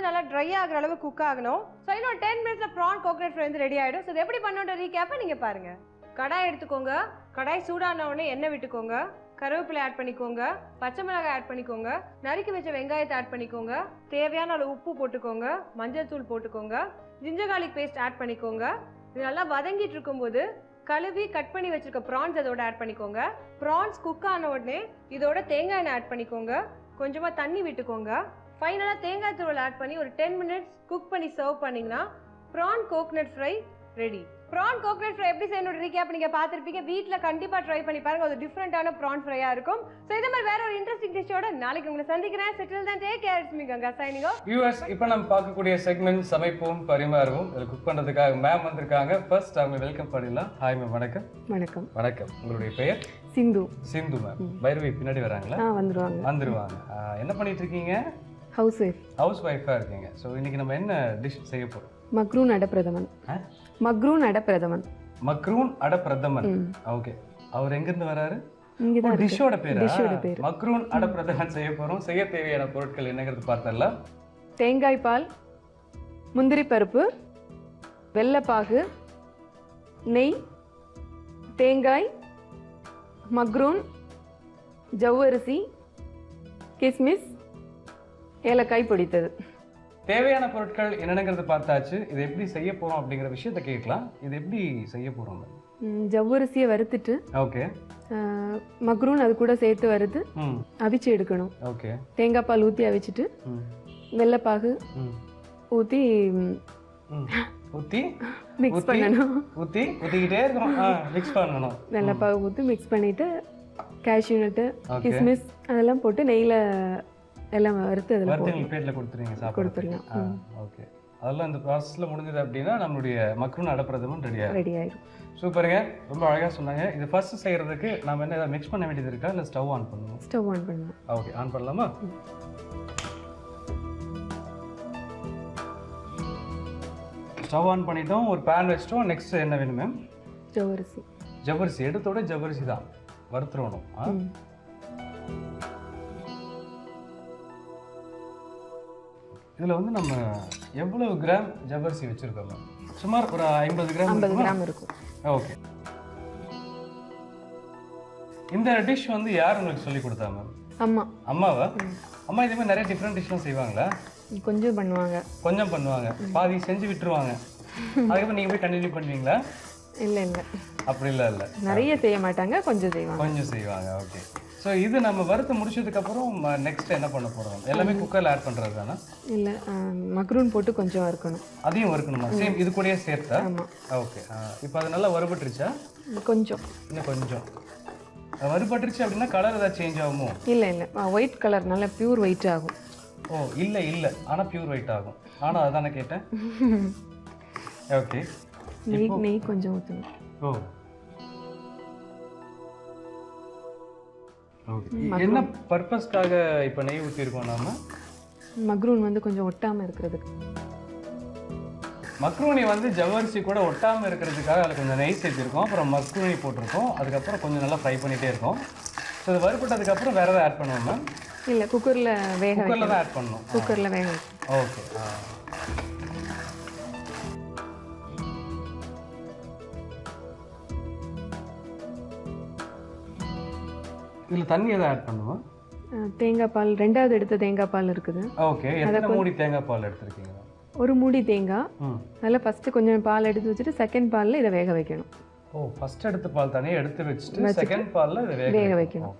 Speaker 3: வந்து நல்லா ட்ரை ஆகிற அளவு குக் ஆகணும். ஸோ இன்னும் 10 மினிட்ஸ்ல ப்ரான் கோகனட் ஃப்ரை வந்து ரெடி ஆகிடும். ஸோ இது எப்படி பண்ணணுன்ற ரீகேப்பை நீங்கள் பாருங்க. கடாய் எடுத்துக்கோங்க. கடாய் சூடான உடனே எண்ணெய் விட்டுக்கோங்க. கருவேப்பிலை ஆட் பண்ணிக்கோங்க. பச்சை மிளகாய் ஆட் பண்ணிக்கோங்க. நறுக்கி வச்ச வெங்காயத்தை ஆட் பண்ணிக்கோங்க. தேவையான அளவு உப்பு போட்டுக்கோங்க. மஞ்சள் தூள் போட்டுக்கோங்க. ஜிஞ்சர் கார்லிக் பேஸ்ட் ஆட் பண்ணிக்கோங்க. இது நல்லா வதங்கிட்டு இருக்கும்போது கழுவி கட் பண்ணி வச்சிருக்க ப்ரான்ஸ் அதோட ஆட் பண்ணிக்கோங்க. ப்ரான்ஸ் குக் ஆன உடனே இதோட தேங்காய் எண்ணெய் ஆட் பண்ணிக்கோங்க. கொஞ்சமாக தண்ணி விட்டுக்கோங்க. ஃபைனலாக தேங்காய் தூள் ஆட் பண்ணி ஒரு 10 மினிட்ஸ் குக் பண்ணி சர்வ் பண்ணிங்கன்னா prawn coconut fry ready. Prawn coconut fry எப்படி செய்யணும் ரீகேப் நீங்க பார்த்திருப்பீங்க. வீட்ல கண்டிப்பா ட்ரை பண்ணி பாருங்க. ஒரு டிஃபரெண்டான ப்ரான் ஃப்ரையா இருக்கும். சோ இதே மாதிரி வேற ஒரு இன்ட்ரெஸ்டிங் டிஷ்ஷோட நாளைக்கு உங்களை சந்திக்கிறேன். செட்டில் தான் take care. It's me Ganga signing off.
Speaker 1: Viewers, இப்போ நம்ம பார்க்கக்கூடிய செக்மெண்ட் சமைப்போம் பரிமாறுவோம். இதில் குக் பண்ணுறதுக்காக மேம் வந்திருக்காங்க. ஃபர்ஸ்ட் அவங்க வெல்கம் பண்ணிடலாம். Hi ma'am. வணக்கம்.
Speaker 2: வணக்கம்.
Speaker 1: வணக்கம். உங்களுடைய பெயர்?
Speaker 2: சிந்து.
Speaker 1: சிந்து மேம். பைரவி பின்னாடி வராங்களா? வந்துருவாங்க. என்ன பண்ணிட்டு இருக்கீங்க?
Speaker 2: House wife.
Speaker 1: ஹவுஸ் ஒய்ஃபாக இருக்கீங்க. ஸோ இன்னைக்கு நம்ம என்ன டிஷ் செய்ய போகிறோம்?
Speaker 2: Macaroon ada pradhaman. Macaroon ada pradhaman.
Speaker 1: Macaroon ada pradhaman. Okay. அவர் எங்கிருந்து வராரு?
Speaker 2: இங்கதான்
Speaker 1: டிஷ்ஷோட பேரு.
Speaker 2: டிஷ்ஷோட பேரு.
Speaker 1: மக்ரூன் அடப்பிரதமன் செய்ய போறோம். செய்ய தேவையான பொருட்கள் என்னங்கிறது பார்த்தரலாம்.
Speaker 2: தேங்காய் பால், முந்திரி பருப்பு, வெல்லப்பாகு, நெய், தேங்காய், மக்ரூன், ஜவ்வரிசி, கிஸ்மிஸ், ஏலக்காய் பொடித்தது.
Speaker 1: தேவையான பொருட்கள் என்னென்னங்கிறது பார்த்தாச்சு. இது எப்படி செய்ய போறோம் அப்படிங்கிற விஷயத்த கேட்கலாம். இது எப்படி செய்ய போறோம்?
Speaker 2: ஜவ்வரிசியை வறுத்துட்டு
Speaker 1: ஓகே.
Speaker 2: மக்ரூன் அது கூட சேர்த்து வறுத்து அவிச்சு எடுக்கணும்.
Speaker 1: ஓகே.
Speaker 2: தேங்காய் பால் ஊற்றி அவிச்சிட்டு வெல்லப்பாகு ஊற்றி மிக்ஸ் பண்ணணும்.
Speaker 1: ஊற்றிக்கிட்டே இருக்கணும். மிக்ஸ் பண்ணணும்.
Speaker 2: வெல்லப்பாகு ஊற்றி மிக்ஸ் பண்ணிட்டு கேஷ்யூ நட்டு, கிஸ்மிஸ் அதெல்லாம் போட்டு நெய்யில் எல்லாம் வறுத்து அதில்
Speaker 1: பிளேட்டில் கொடுத்துருங்க. கொடுத்துடலாம். ஓகே. அதெல்லாம் இந்த ப்ராசஸில் முடிஞ்சது அப்படின்னா நம்மளுடைய மக்ரூன் அடப்பிரதமன் ரெடி ஆயிடும். சூப்பருங்க. ரொம்ப அழகாக சொன்னாங்க. இது ஃபர்ஸ்ட் செய்கிறதுக்கு நம்ம என்ன மிக்ஸ் பண்ண வேண்டியது இருக்கா இல்லை ஸ்டவ் ஆன் பண்ணணும்?
Speaker 2: ஸ்டவ் ஆன் பண்ணணும்.
Speaker 1: ஓகே. ஆன் பண்ணலாமா? ஸ்டவ் ஆன் பண்ணிட்டோம். ஒரு பேன் வச்சிட்டோம். நெக்ஸ்ட் என்ன வேணும் மேம்?
Speaker 2: ஜவ்வரிசி.
Speaker 1: ஜவ்வரிசி எடுத்தோட ஜவ்வரிசி தான் வறுத்துறணும். இதில் வந்து நம்ம எவ்வளவு கிராம் ஜவ்வரிசி வச்சுருக்கோம் மேம்? சுமார் ஒரு 50 கிராம்
Speaker 2: இருக்கும்.
Speaker 1: ஓகே. இந்த டிஷ் வந்து யார் உங்களுக்கு சொல்லி கொடுத்தா மேம்?
Speaker 2: அம்மா.
Speaker 1: அம்மாவா? அம்மா இதே மாதிரி நிறைய டிஃப்ரெண்ட் டிஷ்லாம் செய்வாங்களா?
Speaker 2: கொஞ்சம் பண்ணுவாங்க.
Speaker 1: பாதி செஞ்சு விட்டுருவாங்க. அதுக்கப்புறம் நீங்கள் போய் கண்டினியூ பண்ணுவீங்களா?
Speaker 2: இல்லை
Speaker 1: அப்படி இல்லை.
Speaker 2: நிறைய செய்ய மாட்டாங்க, கொஞ்சம்
Speaker 1: செய்வாங்க. ஓகே. ஸோ இது நம்ம வறுத்து முடிச்சதுக்கப்புறம் நெக்ஸ்ட் என்ன பண்ண போகிறோம்? எல்லாமே குக்கரில் ஆட் பண்ணுறது தானே? இல்லை,
Speaker 2: மக்ரூன் போட்டு கொஞ்சம் வறுக்கணும்.
Speaker 1: அதையும் வறுக்கணுமா? சேம் இது கூடயே சேர்த்தா?
Speaker 2: ஆமாம்.
Speaker 1: ஓகே. இப்போ அது நல்லா வறுபட்டுருச்சா?
Speaker 2: கொஞ்சம்.
Speaker 1: இன்னும் கொஞ்சம் வறுபட்டுருச்சு அப்படின்னா கலர் ஏதாவது சேஞ்ச் ஆகுமோ?
Speaker 2: இல்லை ஒயிட் கலர் நல்லா பியூர் ஒயிட் ஆகும்.
Speaker 1: ஓ இல்லை ஆனால் பியூர் ஒயிட் ஆகும். ஆனால் அதானே கேட்டேன். ஓகே.
Speaker 2: நெய் கொஞ்சம் ஊற்றணும்.
Speaker 1: ஓ என்ன பர்பஸ்க்காக இப்போ நெய் ஊற்றிருக்கோம் நாம?
Speaker 2: மக்ரூன் வந்து கொஞ்சம் ஒட்டாமல் இருக்கிறதுக்கு.
Speaker 1: மக்ரூனி வந்து ஜவ்வரிசி கூட ஒட்டாமல் இருக்கிறதுக்காக அதில் கொஞ்சம் நெய் சேர்த்துருக்கோம். அப்புறம் மக்ரூனி போட்டிருக்கோம். அதுக்கப்புறம் கொஞ்சம் நல்லா ஃப்ரை பண்ணிகிட்டே இருக்கோம். ஸோ இது வறுபட்டதுக்கப்புறம் வேறு எதாவது ஆட் பண்ணுவோம் மேம்?
Speaker 2: இல்லை, குக்கரில்
Speaker 1: தான் ஆட் பண்ணணும்.
Speaker 2: குக்கரில் வேக.
Speaker 1: ஓகே. இதில் தண்ணி எதாவது ஆட் பண்ணுவோம்?
Speaker 2: தேங்காய் பால், ரெண்டாவது எடுத்த தேங்காய் பால் இருக்குது.
Speaker 1: ஓகே. எத்தனை மூடி தேங்காய் பால் எடுத்துருக்கீங்க?
Speaker 2: ஒரு மூடி தேங்காய். அதில் ஃபஸ்ட்டு கொஞ்சம் பால் எடுத்து வச்சுட்டு செகண்ட் பாலில் இதை வேக வைக்கணும்.
Speaker 1: ஓ, ஃபர்ஸ்ட் எடுத்த பால் தனியாக எடுத்து வச்சுட்டு செகண்ட் பாலில் இதை வேக வைக்கணும்.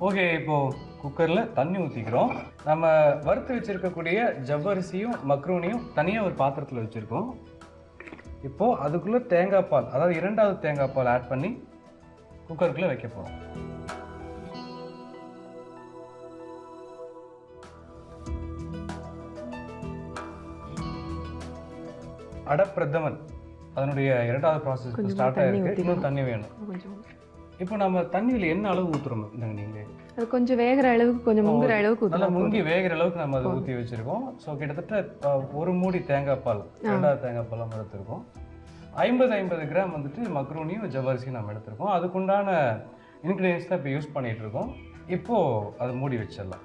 Speaker 1: ஓகே. இப்போது குக்கரில் தண்ணி ஊற்றிக்கிறோம். நம்ம வறுத்து வச்சுருக்கக்கூடிய ஜவ்வரிசியும் மக்ரூனியும் தனியாக ஒரு பாத்திரத்தில் வச்சுருக்கோம். இப்போது அதுக்குள்ளே தேங்காய் பால், அதாவது இரண்டாவது தேங்காய் பால் ஆட் பண்ணி குக்கருக்குள்ளே வைக்க போகிறோம். அடப்பிரதமன் அதனுடைய இரண்டாவது ப்ராசஸ் ஸ்டார்ட் ஆகிருக்கு. இன்னும் தண்ணி வேணும். இப்போ நம்ம தண்ணியில் என்ன அளவு ஊற்றுறோம்? நீங்களே
Speaker 2: அது கொஞ்சம் வேகிற அளவுக்கு, கொஞ்சம் முங்குற அளவுக்கு,
Speaker 1: நல்லா முங்கி வேகிற அளவுக்கு நம்ம அதை ஊற்றி வச்சுருக்கோம். ஸோ கிட்டத்தட்ட ஒரு மூடி தேங்காய் பால், இரண்டாவது தேங்காய் பால் நம்ம எடுத்துருக்கோம். 50 கிராம் வந்துட்டு மக்ரூனியும் ஜவ்வரிசியும் நம்ம எடுத்துருக்கோம். அதுக்குண்டான இன்க்ரீடியன்ஸ் தான் இப்போ யூஸ் பண்ணிகிட்டு இருக்கோம். இப்போது அதை மூடி வச்சிடலாம்.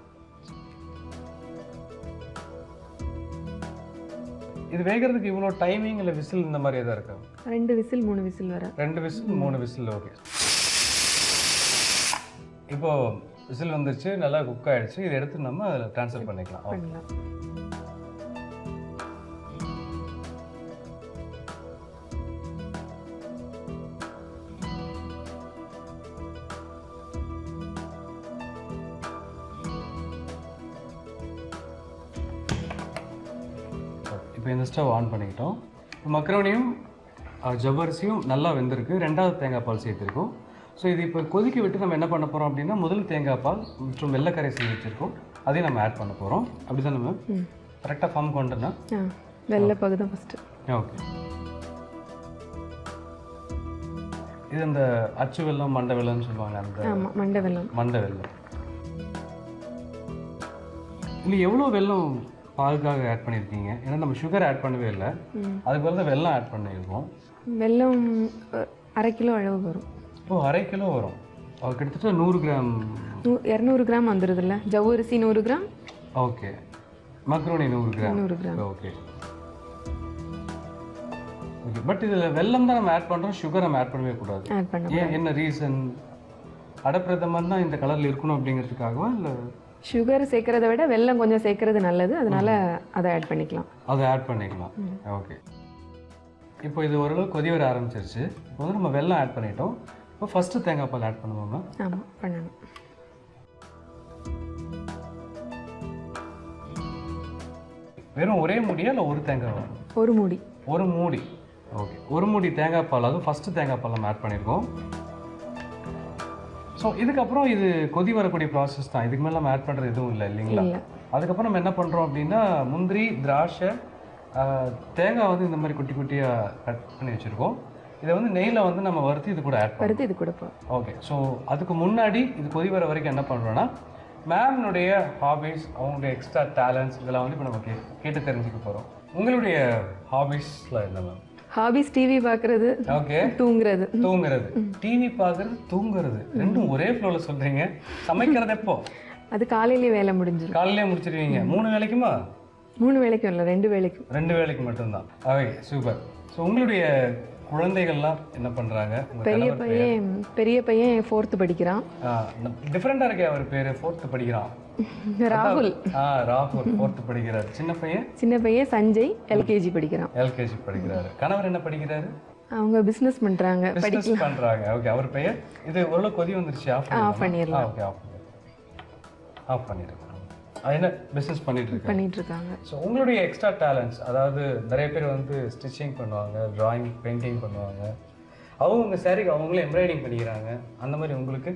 Speaker 1: இது வேகிறதுக்கு இவ்வளோ டைமிங் இல்லை விசில் இந்த மாதிரி எதாவது இருக்கா?
Speaker 2: 2 விசில் 3 விசில் வர.
Speaker 1: 2 விசில் 3 விசில். ஓகே. இப்போது விசில் வந்துருச்சு, நல்லா குக் ஆகிடுச்சு. இதை எடுத்து நம்ம அதில் ட்ரான்ஸ்ஃபர் பண்ணிக்கலாம்.
Speaker 2: பண்ணலாம்.
Speaker 1: இப்போ இந்த ஸ்டவ் ஆன் பண்ணிக்கிட்டோம். மக்ரோனியும் ஜவ்வரிசியும் நல்லா வெந்திருக்கு. 2வது தேங்காய் பால் சேர்த்துருக்கோம். ஸோ இது இப்போ கொதிக்க விட்டு நம்ம என்ன பண்ண போகிறோம் அப்படின்னா, முதல் தேங்காய் பால் மற்றும் வெள்ளைக்கரை செஞ்சு வச்சுருக்கோம், அதையும் நம்ம ஆட் பண்ண போகிறோம். அப்படி தான் நம்ம கரெக்டாக ஃபார்ம் கொண்டுனா
Speaker 2: வெள்ளை பகுதி ஃபஸ்ட்டு.
Speaker 1: ஓகே. இது அந்த அச்சு வெல்லம் மண்டை வெல்லம்னு சொல்லுவாங்க. அந்த
Speaker 2: மண்டை வெல்லம்.
Speaker 1: மண்டை வெல்லம். இல்லை எவ்வளோ வெல்லம் பாலுக்காக ஆட் பண்ணியிருக்கீங்க? ஏன்னா நம்ம சுகர் ஆட் பண்ணவே இல்லை, அதுக்கு பதில் வெல்லம் ஆட் பண்ணியிருக்கோம்.
Speaker 2: வெல்லம் 1/2 கிலோ அளவு வரும்.
Speaker 1: இப்போ 1/2 கிலோ வரும். அது கிட்டத்தட்ட 100 கிராம்
Speaker 2: 200 கிராம் வந்துடுதுல்ல. ஜவ்வரிசி 100 gram.
Speaker 1: Okay. Macaroni 100 gram.
Speaker 2: 100 gram.
Speaker 1: Okay okay. But இதில் வெல்லம் தான் நம்ம ஆட் பண்ணுறோம், சுகர் நம்ம ஆட் பண்ணவே கூடாது.
Speaker 2: ஆட் பண்ண
Speaker 1: ஏன், என்ன ரீசன்? அடப்பிரதமன் தான் இந்த கலரில் இருக்கணும் அப்படிங்கிறதுக்காகவா இல்லை?
Speaker 2: சுகர் சேர்க்கறத விட வெல்லம் கொஞ்சம் சேர்க்கறது நல்லது, அதனால அதை ஆட் பண்ணிக்கலாம்.
Speaker 1: அதை ஆட் பண்ணிக்கலாம். ஓகே. இப்போ இது ஓரளவு கொதி வர ஆரம்பிச்சிருச்சு. இப்போ வந்து நம்ம வெல்லம் ஆட் பண்ணிட்டோம். இப்போ ஃபஸ்ட்டு தேங்காய் பால் ஆட் பண்ணுவோமா?
Speaker 2: ஆமாம், பண்ணணும்.
Speaker 1: வெறும் ஒரே மூடியா இல்லை ஒரு தேங்காய் வரும்?
Speaker 2: ஒரு மூடி.
Speaker 1: ஒரு மூடி. ஓகே. ஒரு மூடி தேங்காய் பால், அதுவும் ஃபஸ்ட்டு தேங்காய் பால் நம்ம ஆட் பண்ணியிருக்கோம். ஸோ இதுக்கப்புறம் இது கொதி வரக்கூடிய ப்ராசஸ் தான். இதுக்கு மேலே நம்ம ஆட் பண்ணுறது எதுவும் இல்லை இல்லைங்களா? அதுக்கப்புறம் நம்ம என்ன பண்ணுறோம் அப்படின்னா, முந்திரி, திராட்சை, தேங்காய் வந்து இந்த மாதிரி குட்டி குட்டியாக கட் பண்ணி வச்சுருக்கோம். இதை வந்து நெய்யில் வந்து நம்ம வறுத்து இது கூட ஆட் பண்ணுறோம்.
Speaker 2: இது கொடுப்போம்.
Speaker 1: ஓகே. ஸோ அதுக்கு முன்னாடி இது கொதி வர வரைக்கும் என்ன பண்ணுறோன்னா, மேம்னுடைய ஹாபிஸ், அவங்களுடைய எக்ஸ்ட்ரா டேலண்ட்ஸ் இதெல்லாம் வந்து இப்போ நம்ம கேட்டு தெரிஞ்சுக்க போகிறோம். உங்களுடைய ஹாபிஸில் என்ன மேம்?
Speaker 2: ஹாபிஸ் டிவி பார்க்குறது. ஓகே. தூங்குறது.
Speaker 1: டிவி பார்க்குறது, தூங்குறது ரெண்டும் ஒரே ஃப்ளோவில் சொல்கிறீங்க. சமைக்கிறது எப்போ?
Speaker 2: அது காலையிலேயே வேலை முடிஞ்சிடும்.
Speaker 1: காலையிலே முடிச்சிருவீங்க? 3 வேளைக்குமா?
Speaker 2: 3 வேளைக்கும் இல்லை, 2 வேளைக்கும்.
Speaker 1: 2 வேளைக்கு மட்டும்தான். Okay, super. ஸோ உங்களுடைய குழந்தைகள்லாம் என்ன பண்ணுறாங்க?
Speaker 2: பெரிய பையன் 4th படிக்கிறான்.
Speaker 1: டிஃப்ரெண்டாக இருக்கே அவர் பேர். 4th படிக்கிறான்.
Speaker 2: ராகுல்.
Speaker 1: ராகுல் 4th படிக்கிறார். சின்ன பையன்
Speaker 2: சஞ்சய் LKG படிக்கிறான்.
Speaker 1: LKG படிக்கிறாரு. கணவர் என்ன படிக்கிறாரு?
Speaker 2: அவங்க பிஸ்னஸ் பண்ணுறாங்க.
Speaker 1: ஓகே. அவர் பெயர்? இது ஓரளவு கொதி வந்துருச்சு. ஆஃப் பண்ணிடலாம். ஓகே, ஆஃப் பண்ணிடுறேன். என்ன பிஸ்னஸ் பண்ணிட்டு இருக்காங்க. ஸோ உங்களுடைய எக்ஸ்ட்ரா டேலண்ட்ஸ், அதாவது நிறைய பேர் வந்து ஸ்டிச்சிங் பண்ணுவாங்க, ட்ராயிங், பெயிண்டிங் பண்ணுவாங்க, அவங்க சாரிக்கு அவங்களே எம்ப்ராய்டிங் பண்ணிக்கிறாங்க. அந்த மாதிரி உங்களுக்கு?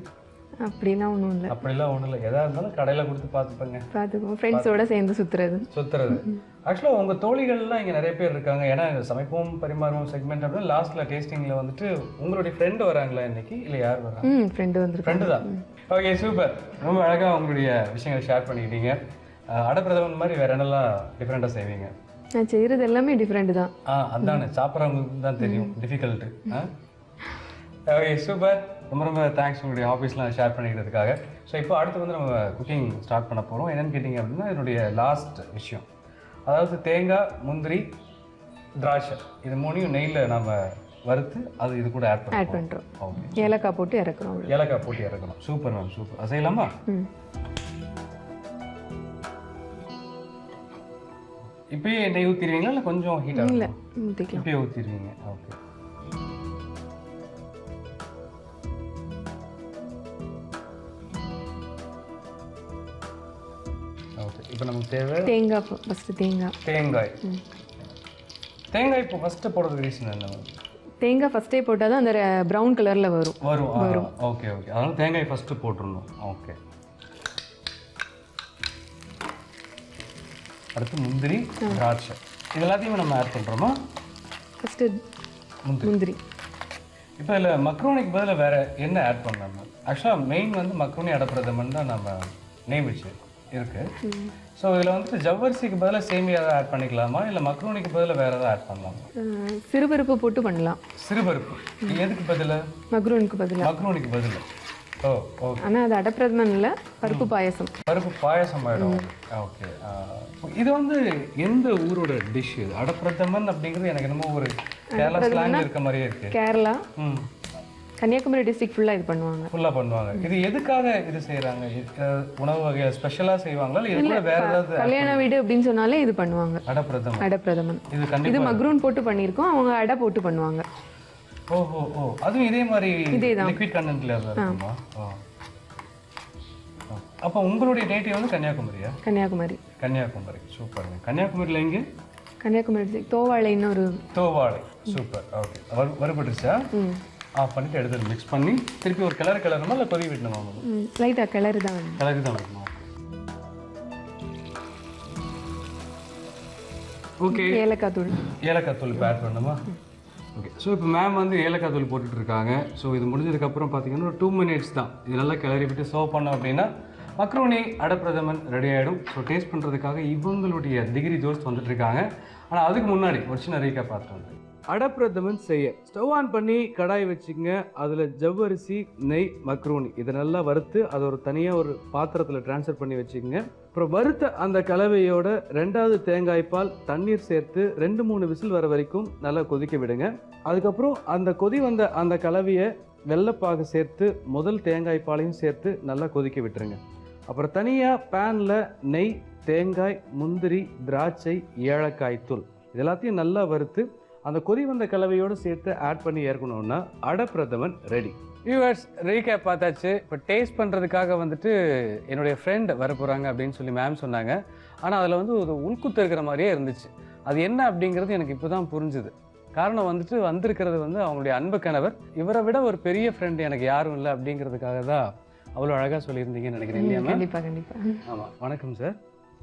Speaker 2: அப்படிலாம் ஒன்றும்
Speaker 1: இல்லை. எதாக இருந்தாலும் கடையில் கொடுத்து
Speaker 2: பார்த்துக்குவோம். ஃப்ரெண்ட்ஸோட சேர்ந்து சுற்றுறது.
Speaker 1: ஆக்சுவலாக உங்கள் தோழிகள்லாம் இங்கே நிறைய பேர் இருக்காங்க. ஏன்னா சமைப்போம், பரிமாறுவோம் செக்மெண்ட் அப்படின்னு லாஸ்ட்டில் டேஸ்டிங்கில் வந்துட்டு உங்களுடைய ஃப்ரெண்டு வராங்களா இன்னைக்கு? இல்லை யார் வராங்க? ஃப்ரெண்டு தான். Okay, super. ரொம்ப அழகாக உங்களுடைய விஷயங்களை ஷேர் பண்ணிக்கிட்டீங்க. அடப்பிரதமன் மாதிரி வேறு என்னெல்லாம் டிஃப்ரெண்ட்டாக செய்வீங்க?
Speaker 2: நான் செய்கிறது எல்லாமே டிஃப்ரெண்ட் தான்.
Speaker 1: அதானே, சாப்பிட்றவங்களுக்கு தான் தெரியும் டிஃபிகல்ட்டு. Okay, super. ரொம்ப தேங்க்ஸ் உங்களுடைய ஆஃபீஸ்லாம் ஷேர் பண்ணிக்கிறதுக்காக. ஸோ இப்போ அடுத்து வந்து நம்ம குக்கிங் ஸ்டார்ட் பண்ண போகிறோம். என்னென்னு கேட்டிங்க அப்படின்னா, என்னுடைய லாஸ்ட் விஷயம், அதாவது தேங்காய், முந்திரி, திராட்சை இது 3ஐயும் நெய்யில் நம்ம வறுத்து அது இது கூட ஆட் பண்ணுறோம். ஓகே.
Speaker 2: ஏலக்காய் போட்டு இறக்கணும்.
Speaker 1: Super ma'am, super. அது செய்யலாமா? இப்பயே நெய் ஊற்றிடுவீங்களா இல்லை கொஞ்சம் ஹீட்டாக?
Speaker 2: இல்லை,
Speaker 1: இப்பயே ஊற்றிடுவீங்க. ஓகே. இப்போ நமக்கு தேவை
Speaker 2: தேங்காய். ஃபஸ்ட்டு
Speaker 1: தேங்காய் இப்போ ஃபஸ்ட்டு போடுறதுக்கு ரீசன் என்ன?
Speaker 2: தேங்காய் ஃபஸ்ட்டே போட்டால் தான் அந்த ப்ரௌன் கலரில் வரும்.
Speaker 1: ஓகே. அதனால தேங்காய் ஃபஸ்ட்டு போட்டுடணும். ஓகே. அடுத்து முந்திரி, திராட்சை இது எல்லாத்தையுமே நம்ம ஆட் பண்ணுறோமா?
Speaker 2: ஃபஸ்ட்டு முந்திரி.
Speaker 1: இப்போ இதில் மக்ரோனிக்கு பதில் வேறு என்ன ஆட் பண்ணலாம்? ஆக்சுவலாக மெயின் வந்து மக்ரோனி அடப்பிரதமன் தான் நம்ம நேம் வச்சு இருக்குது. ஸோ இதில் வந்துட்டு ஜவ்வரிசிக்கு பதிலாக சேமியா ஏதாவது ஆட் பண்ணிக்கலாமா, இல்லை மக்ரோனிக்கு பதிலாக வேறு ஏதாவது ஆட் பண்ணலாமா?
Speaker 2: சிறுபருப்பு போட்டு பண்ணலாம்.
Speaker 1: சிறுபருப்பு எதுக்கு பதிலாக?
Speaker 2: மக்ரோனிக்கு பதிலாக.
Speaker 1: ஓ ஓகே.
Speaker 4: ஆனால் அது அடப்பிரதமன் இல்லை, பருப்பு பாயசம்.
Speaker 1: பருப்பு பாயசம் ஆகிடும். ஓகே. இது வந்து எந்த ஊரோட டிஷ் இது? அடப்பிரதமன் அப்படிங்கிறது எனக்கு என்னமோ ஒரு கேரளா ஸ்லாங் இருக்க மாதிரியே இருக்கு.
Speaker 4: கேரளா, கன்னியாகுமரி டிஸ்ட்ரிக்ட் ஃபுல்லாக இது பண்ணுவாங்க.
Speaker 1: ஃபுல்லாக பண்ணுவாங்க. இது எதுக்காக இது செய்கிறாங்க? உணவு வகையை ஸ்பெஷலாக செய்வாங்களா இல்லை இது கூட வேற ஏதாவது?
Speaker 4: கல்யாண வீடு அப்படின்னு சொன்னாலே இது பண்ணுவாங்க.
Speaker 1: அடப்பிரதமன்.
Speaker 4: அடப்பிரதமன்
Speaker 1: இது
Speaker 4: இது
Speaker 1: கண்டிப்பாக
Speaker 4: மக்ரூன் போட்டு பண்ணியிருக்கோம், அவங்க அடை போட்டு பண்ணுவாங்க.
Speaker 1: ஓஹோ ஓ, அதுவும் இதே மாதிரி
Speaker 4: இதேதான்.
Speaker 1: லிக்விட் கண்டென்ட்ல இருக்குமா? அப்போ உங்களுடைய நேட்டிவ் வந்து கன்னியாகுமரியா?
Speaker 4: கன்னியாகுமரி.
Speaker 1: கன்னியாகுமரி, சூப்பருங்க. கன்னியாகுமரியில் எங்கே?
Speaker 4: கன்னியாகுமரி district, தோவாளைன்னு ஒரு.
Speaker 1: தோவாளை, சூப்பர். ஓகே. வறுபட்டுருச்சா? ஆஃப் பண்ணிட்டு எடுத்து மிக்ஸ் பண்ணி திருப்பி ஒரு கிளறணுமா இல்லை கொதி விடணுமா?
Speaker 4: லைட்டாக கிளறு தான்
Speaker 1: கிளறி தான் வைக்கணும். ஓகே.
Speaker 4: ஏலக்காய் தூள்.
Speaker 1: ஏலக்காய் தூள் இப்போ ஆட் பண்ணணுமா? ஓகே. ஸோ இப்போ மேம் வந்து ஏலக்காய் தூள் போட்டுட்டு இருக்காங்க. ஸோ இது முடிஞ்சதுக்கப்புறம் பார்த்தீங்கன்னா ஒரு 2 minutes தான். இது நல்லா கிளறி விட்டு சர்வ் பண்ணோம் அப்படின்னா மக்ரூனி அடப்பிரதமன் ரெடி ஆகிடும். ஸோ டேஸ்ட் பண்ணுறதுக்காக இவங்களுடைய டிகிரி தோஸ்ட் வந்துட்டு இருக்காங்க. ஆனால் அதுக்கு முன்னாடி ஒரு சின்ன ரீக்கா பார்த்துட்டு அடப்பிரதமன் செய்ய ஸ்டவ் ஆன் பண்ணி கடாய் வச்சுக்கங்க. அதில் ஜவ்வரிசி, நெய், மக்ரூனி இதை நல்லா வறுத்து அதை ஒரு தனியாக ஒரு பாத்திரத்தில் ட்ரான்ஸ்ஃபர் பண்ணி வச்சுக்கோங்க. அப்புறம் வறுத்த அந்த கலவையோட 2வது தேங்காய் பால் தண்ணீர் சேர்த்து 2-3 விசில் வர வரைக்கும் நல்லா கொதிக்க விடுங்க. அதுக்கப்புறம் அந்த கொதி வந்த அந்த கலவையை வெள்ளைப்பாகு சேர்த்து முதல் தேங்காய் பாலையும் சேர்த்து நல்லா கொதிக்க விட்டுருங்க. அப்புறம் தனியாக பேனில் நெய், தேங்காய், முந்திரி, திராட்சை, ஏலக்காய் தூள் இது எல்லாத்தையும் நல்லா வறுத்து அந்த கொதி வந்த கலவையோடு சேர்த்து ஆட் பண்ணி ஏற்கணும்னா அடப்பிரதமன் ரெடி. வியூவர்ஸ், ரீகேப் பார்த்தாச்சு. இப்போ டேஸ்ட் பண்ணுறதுக்காக வந்துட்டு என்னுடைய ஃப்ரெண்ட் வர போகிறாங்க அப்படின்னு சொல்லி மேம் சொன்னாங்க. ஆனால் அதில் வந்து ஒரு உள்குத்து இருக்கிற மாதிரியே இருந்துச்சு. அது என்ன அப்படிங்கிறது எனக்கு இப்போ தான் புரிஞ்சுது. காரணம் வந்துட்டு வந்திருக்கிறது வந்து அவங்களுடைய அன்பு கணவர். இவரை விட ஒரு பெரிய ஃப்ரெண்ட் எனக்கு யாரும் இல்லை அப்படிங்கிறதுக்காக தான் அவ்வளோ அழகாக சொல்லியிருந்தீங்கன்னு நினைக்கிறேன் இல்லையா?
Speaker 4: கண்டிப்பாக கண்டிப்பாக.
Speaker 1: ஆமாம். வணக்கம் சார்.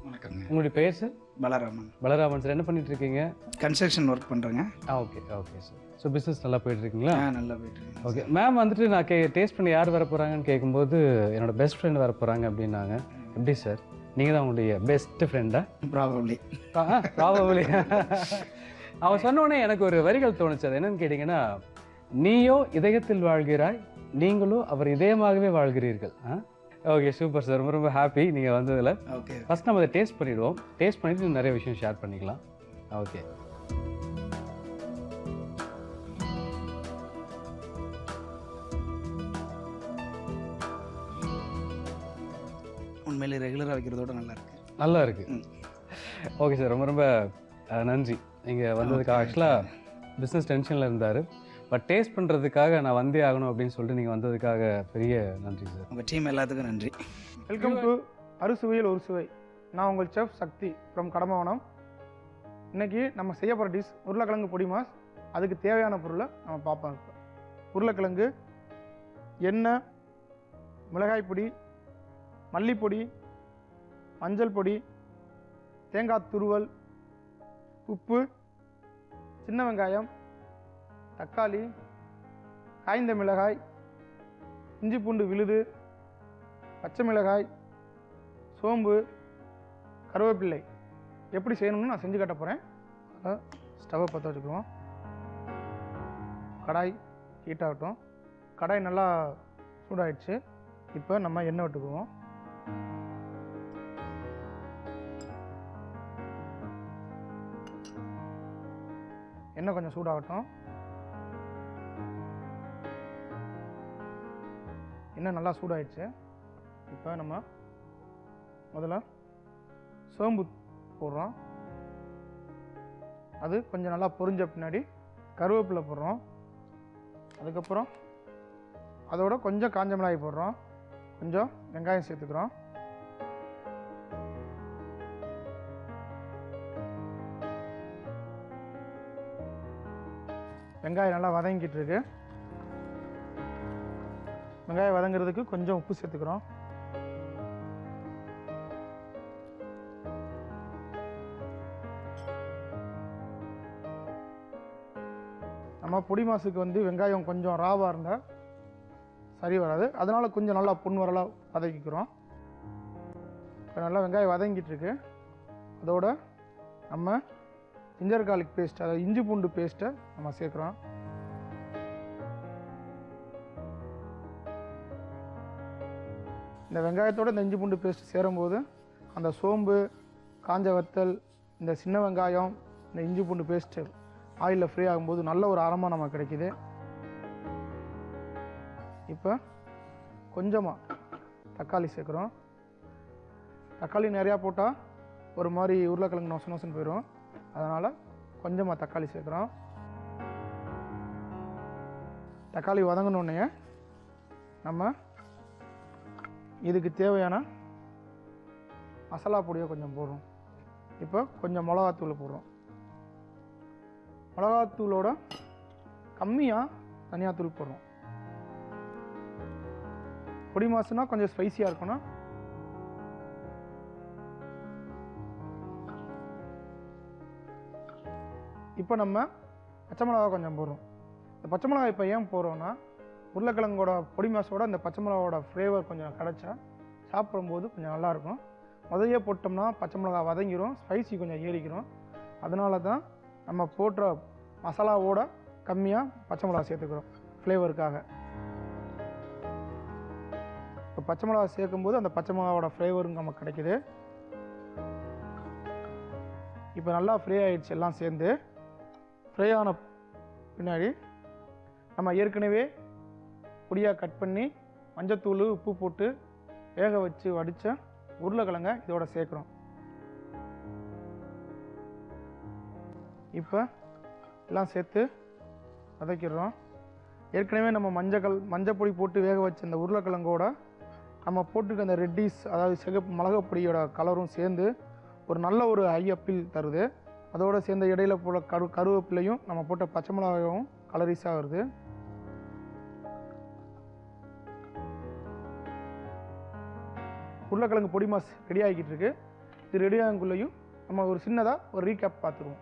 Speaker 5: வணக்கங்க.
Speaker 1: உங்களுடைய பேர் சார்?
Speaker 5: பலராமன்.
Speaker 1: பலராமன் சார், என்ன பண்ணிட்டு இருக்கீங்க?
Speaker 5: கன்ஸ்ட்ரக்ஷன் ஒர்க் பண்ணுறேங்க.
Speaker 1: Okay okay sir. So business நல்லா போயிட்டு இருக்கீங்களா?
Speaker 5: நல்லா போயிட்டு.
Speaker 1: ஓகே. மேம் வந்துட்டு நான் டேஸ்ட் பண்ணி யார் வர போகிறாங்கன்னு கேட்கும்போது என்னோட பெஸ்ட் ஃப்ரெண்ட் வர போகிறாங்க அப்படின்னாங்க. எப்படி சார், நீங்கள் தான் உங்களுடைய பெஸ்ட் ஃப்ரெண்டா?
Speaker 5: ப்ராபப்ளி.
Speaker 1: ப்ராபப்ளி. அவன் சொன்னோடனே எனக்கு ஒரு வரிகள் தோணுச்சு. அது என்னன்னு கேட்டிங்கன்னா, நீயோ இதயத்தில் வாழ்கிறாய், நீங்களோ அவர் இதயமாகவே வாழ்கிறீர்கள். Okay, super sir. ரொம்ப ரொம்ப ஹாப்பி நீங்கள் வந்ததில்.
Speaker 5: ஓகே.
Speaker 1: ஃபஸ்ட் நம்ம அதை டேஸ்ட் பண்ணிவிடுவோம். டேஸ்ட் பண்ணிவிட்டு நிறைய விஷயம் ஷேர் பண்ணிக்கலாம். ஓகே.
Speaker 5: உண்மையிலே ரெகுலராக வைக்கிறதோட நல்லா இருக்கு.
Speaker 1: நல்லா இருக்கு. ஓகே சார், ரொம்ப ரொம்ப நன்றி. நீங்கள் வந்ததுக்காக. ஆக்சுவலாக பிஸ்னஸ் டென்ஷனில் இருந்தார். பட் டேஸ்ட் பண்ணுறதுக்காக நான் வந்தே ஆகணும் அப்படின்னு சொல்லிட்டு நீங்கள் வந்ததுக்காக பெரிய நன்றி சார்.
Speaker 5: உங்கள் டீம் எல்லாத்துக்கும் நன்றி.
Speaker 6: வெல்கம் டு அறுசுவையில் ஒரு சுவை. நான் உங்கள் செஃப் சக்தி ஃப்ரம் கடம்பவனம். இன்றைக்கி நம்ம செய்ய போகிற டிஷ் உருளைக்கிழங்கு பொடி மாஸ். அதுக்கு தேவையான பொருளை நம்ம பார்ப்போம். உருளைக்கிழங்கு, எண்ணெய், மிளகாய் பொடி, மல்லிப்பொடி, மஞ்சள் பொடி, தேங்காய் துருவல், உப்பு, சின்ன வெங்காயம், தக்காளி, காய்ந்த மிளகாய், இஞ்சி பூண்டு விழுது, பச்சை மிளகாய், சோம்பு, கருவேப்பிள்ளை. எப்படி செய்யணும்னு நான் செஞ்சு காட்ட போகிறேன். அதை ஸ்டவ்வை பற்ற வச்சுக்குவோம். கடாய் ஹீட் ஆகட்டும். கடாய் நல்லா சூடாயிடுச்சு. இப்போ நம்ம எண்ணெய் விட்டுக்குவோம். எண்ணெய் கொஞ்சம் சூடாகட்டும். எண்ணெய் நல்லா சூடாயிடுச்சு. இப்போ நம்ம முதல்ல சோம்பு போடுறோம். அது கொஞ்சம் நல்லா பொரிஞ்ச பின்னாடி கருவேப்பிலை போடுறோம். அதுக்கப்புறம் அதோட கொஞ்சம் காஞ்ச மிளகாய் போடுறோம். கொஞ்சம் வெங்காயம் சேர்த்துக்கிறோம். வெங்காயம் நல்லா வதங்கிட்டு இருக்கு. வெங்காயம் வதங்கிறதுக்கு கொஞ்சம் உப்பு சேர்த்துக்கிறோம். நம்ம பொடி மாசுக்கு வந்து வெங்காயம் கொஞ்சம் ராவாக இருந்தால் சரி வராது. அதனால் கொஞ்சம் நல்லா புன்வரலாக வதக்கிக்கிறோம். இப்போ நல்லா வெங்காயம் வதங்கிட்டு இருக்கு. அதோட நம்ம ஜிஞ்சர் கார்லிக் பேஸ்ட், அதாவது இஞ்சி பூண்டு பேஸ்ட்டை நம்ம சேர்க்குறோம். இந்த வெங்காயத்தோடு இந்த இஞ்சி பூண்டு பேஸ்ட் சேரும்போது அந்த சோம்பு, காஞ்ச வத்தல், இந்த சின்ன வெங்காயம், இந்த இஞ்சி பூண்டு பேஸ்ட்டு ஆயிலில் ஃப்ரீ ஆகும்போது நல்ல ஒரு அரோமா நமக்கு கிடைக்கிது. இப்போ கொஞ்சமாக தக்காளி சேர்க்குறோம். தக்காளி நிறையா போட்டால் ஒரு மாதிரி உருளைக்கிழங்கு நொசு நொசுன்னு போயிடும். அதனால் கொஞ்சமாக தக்காளி சேர்க்குறோம். தக்காளி வதங்கினோடனே நம்ம இதுக்கு தேவையான மசாலா பொடியை கொஞ்சம் போடுறோம். இப்போ கொஞ்சம் மிளகாத்தூள் போடுறோம். மிளகாத்தூளோட கம்மியாக தனியாத்தூள் போடுறோம். பொடி மாசுனா கொஞ்சம் ஸ்பைசியாக இருக்கணும். இப்போ நம்ம பச்சை மிளகா கொஞ்சம் போடுறோம். இந்த பச்சை மிளகா இப்போ ஏன் போடுறோன்னா உருளைக்கிழங்கோட பொடி மாசோட இந்த பச்சை மிளகாவோட ஃப்ளேவர் கொஞ்சம் கிடச்சா சாப்பிடும்போது கொஞ்சம் நல்லாயிருக்கும். முதலையே போட்டோம்னா பச்சை மிளகா வதங்கிடும், ஸ்பைசி கொஞ்சம் ஏறிக்கிறோம். அதனால தான் நம்ம போடுற மசாலாவோட கம்மியாக பச்சை மிளகா சேர்த்துக்கிறோம் ஃப்ளேவருக்காக. இப்போ பச்சை மிளகா சேர்க்கும்போது அந்த பச்சை மிளகாவோட ஃப்ளேவரும் நமக்கு கிடைக்குது. இப்போ நல்லா ஃப்ரை ஆகிடுச்சு. எல்லாம் சேர்ந்து ஃப்ரை ஆன பின்னாடி நம்ம ஏற்கனவே பொடியாக கட் பண்ணி மஞ்சத்தூள், உப்பு போட்டு வேக வச்சு வடித்த உருளைக்கிழங்க இதோட சேர்க்குறோம். இப்போ எல்லாம் சேர்த்து வதக்கிடுறோம். ஏற்கனவே நம்ம மஞ்சள் பொடி போட்டு வேக வச்ச இந்த உருளைக்கிழங்கோட நம்ம போட்டுக்க அந்த ரெட்டிஸ், அதாவது சிகப்பு மிளகாப்பொடியோட கலரும் சேர்ந்து ஒரு நல்ல ஒரு ஹை அப்பீல் தருது. அதோடு சேர்ந்த இடையில போல கருவேப்பிலையும் நம்ம போட்ட பச்சை மிளகாயும் கலரிஸாக வருது. உருளைக்கிழங்கு பொடி மாஸ் ரெடி ஆகிக்கிட்டு இருக்கு. இது ரெடி ஆகுக்குள்ளேயும் நம்ம ஒரு சின்னதாக ஒரு ரீகேப் பார்த்துருவோம்.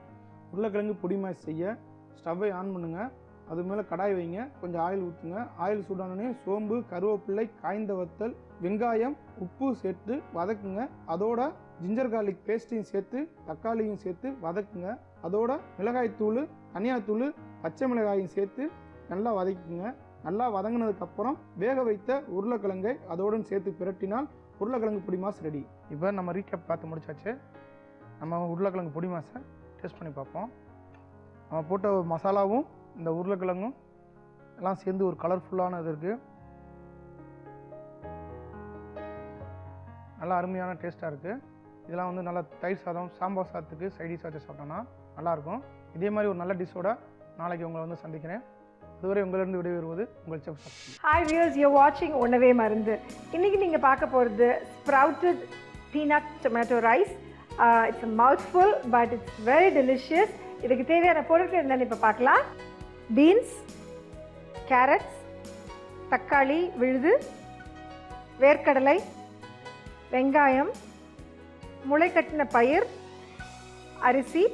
Speaker 6: உருளைக்கிழங்கு பொடி மாஸ் செய்ய ஸ்டவ்வை ஆன் பண்ணுங்கள். அது மேலே கடாய் வைங்க, கொஞ்சம் ஆயில் ஊற்றுங்க. ஆயில் சூடானோடனே சோம்பு, கருவேப்பிலை, காய்ந்த வத்தல், வெங்காயம், உப்பு சேர்த்து வதக்குங்க. அதோட ஜிஞ்சர் கார்லிக் பேஸ்ட்டையும் சேர்த்து தக்காளியும் சேர்த்து வதக்குங்க. அதோட மிளகாய்த்தூள், தனியாத்தூள், பச்சை மிளகாயும் சேர்த்து நல்லா வதக்குங்க. நல்லா வதங்கினதுக்கப்புறம் வேக வைத்த உருளைக்கிழங்கை அதோடு சேர்த்து பிரட்டினால் உருளைக்கிழங்கு பொடி மாஸ் ரெடி. இப்போ நம்ம ரீகேப் பார்த்து முடிச்சாச்சு. நம்ம உருளைக்கிழங்கு பொடி மாஸை டேஸ்ட் பண்ணி பார்ப்போம். நம்ம போட்ட மசாலாவும் இந்த உருளைக்கிழங்கும் எல்லாம் சேர்ந்து ஒரு கலர்ஃபுல்லான இது இருக்குது. நல்லா அருமையான டேஸ்ட்டாக இருக்குது. இதெல்லாம் வந்து நல்லா தயிர் சாதம், சாம்பார் சாதத்துக்கு சைடிஷ் வச்சு சாப்பிட்டோன்னா நல்லாயிருக்கும். இதே மாதிரி ஒரு நல்ல டிஷ்ஷோட நாளைக்கு உங்களை வந்து சந்திக்கிறேன். அதுவரை உங்களிருந்து விடைபெறுவது உங்கள் chef Sakthi.
Speaker 7: Hi viewers, you வாட்சிங் உணவே மருந்து. இன்றைக்கி நீங்கள் பார்க்க போகிறது sprouted peanut tomato rice. It's a mouthful but it's very delicious. இதுக்கு தேவையான பொருட்கள் என்னென்னு இப்போ பார்க்கலாம். பீன்ஸ், கேரட்ஸ், தக்காளி விழுது, வேர்க்கடலை, வெங்காயம், முளைக்கட்டின பயிர், அரிசி,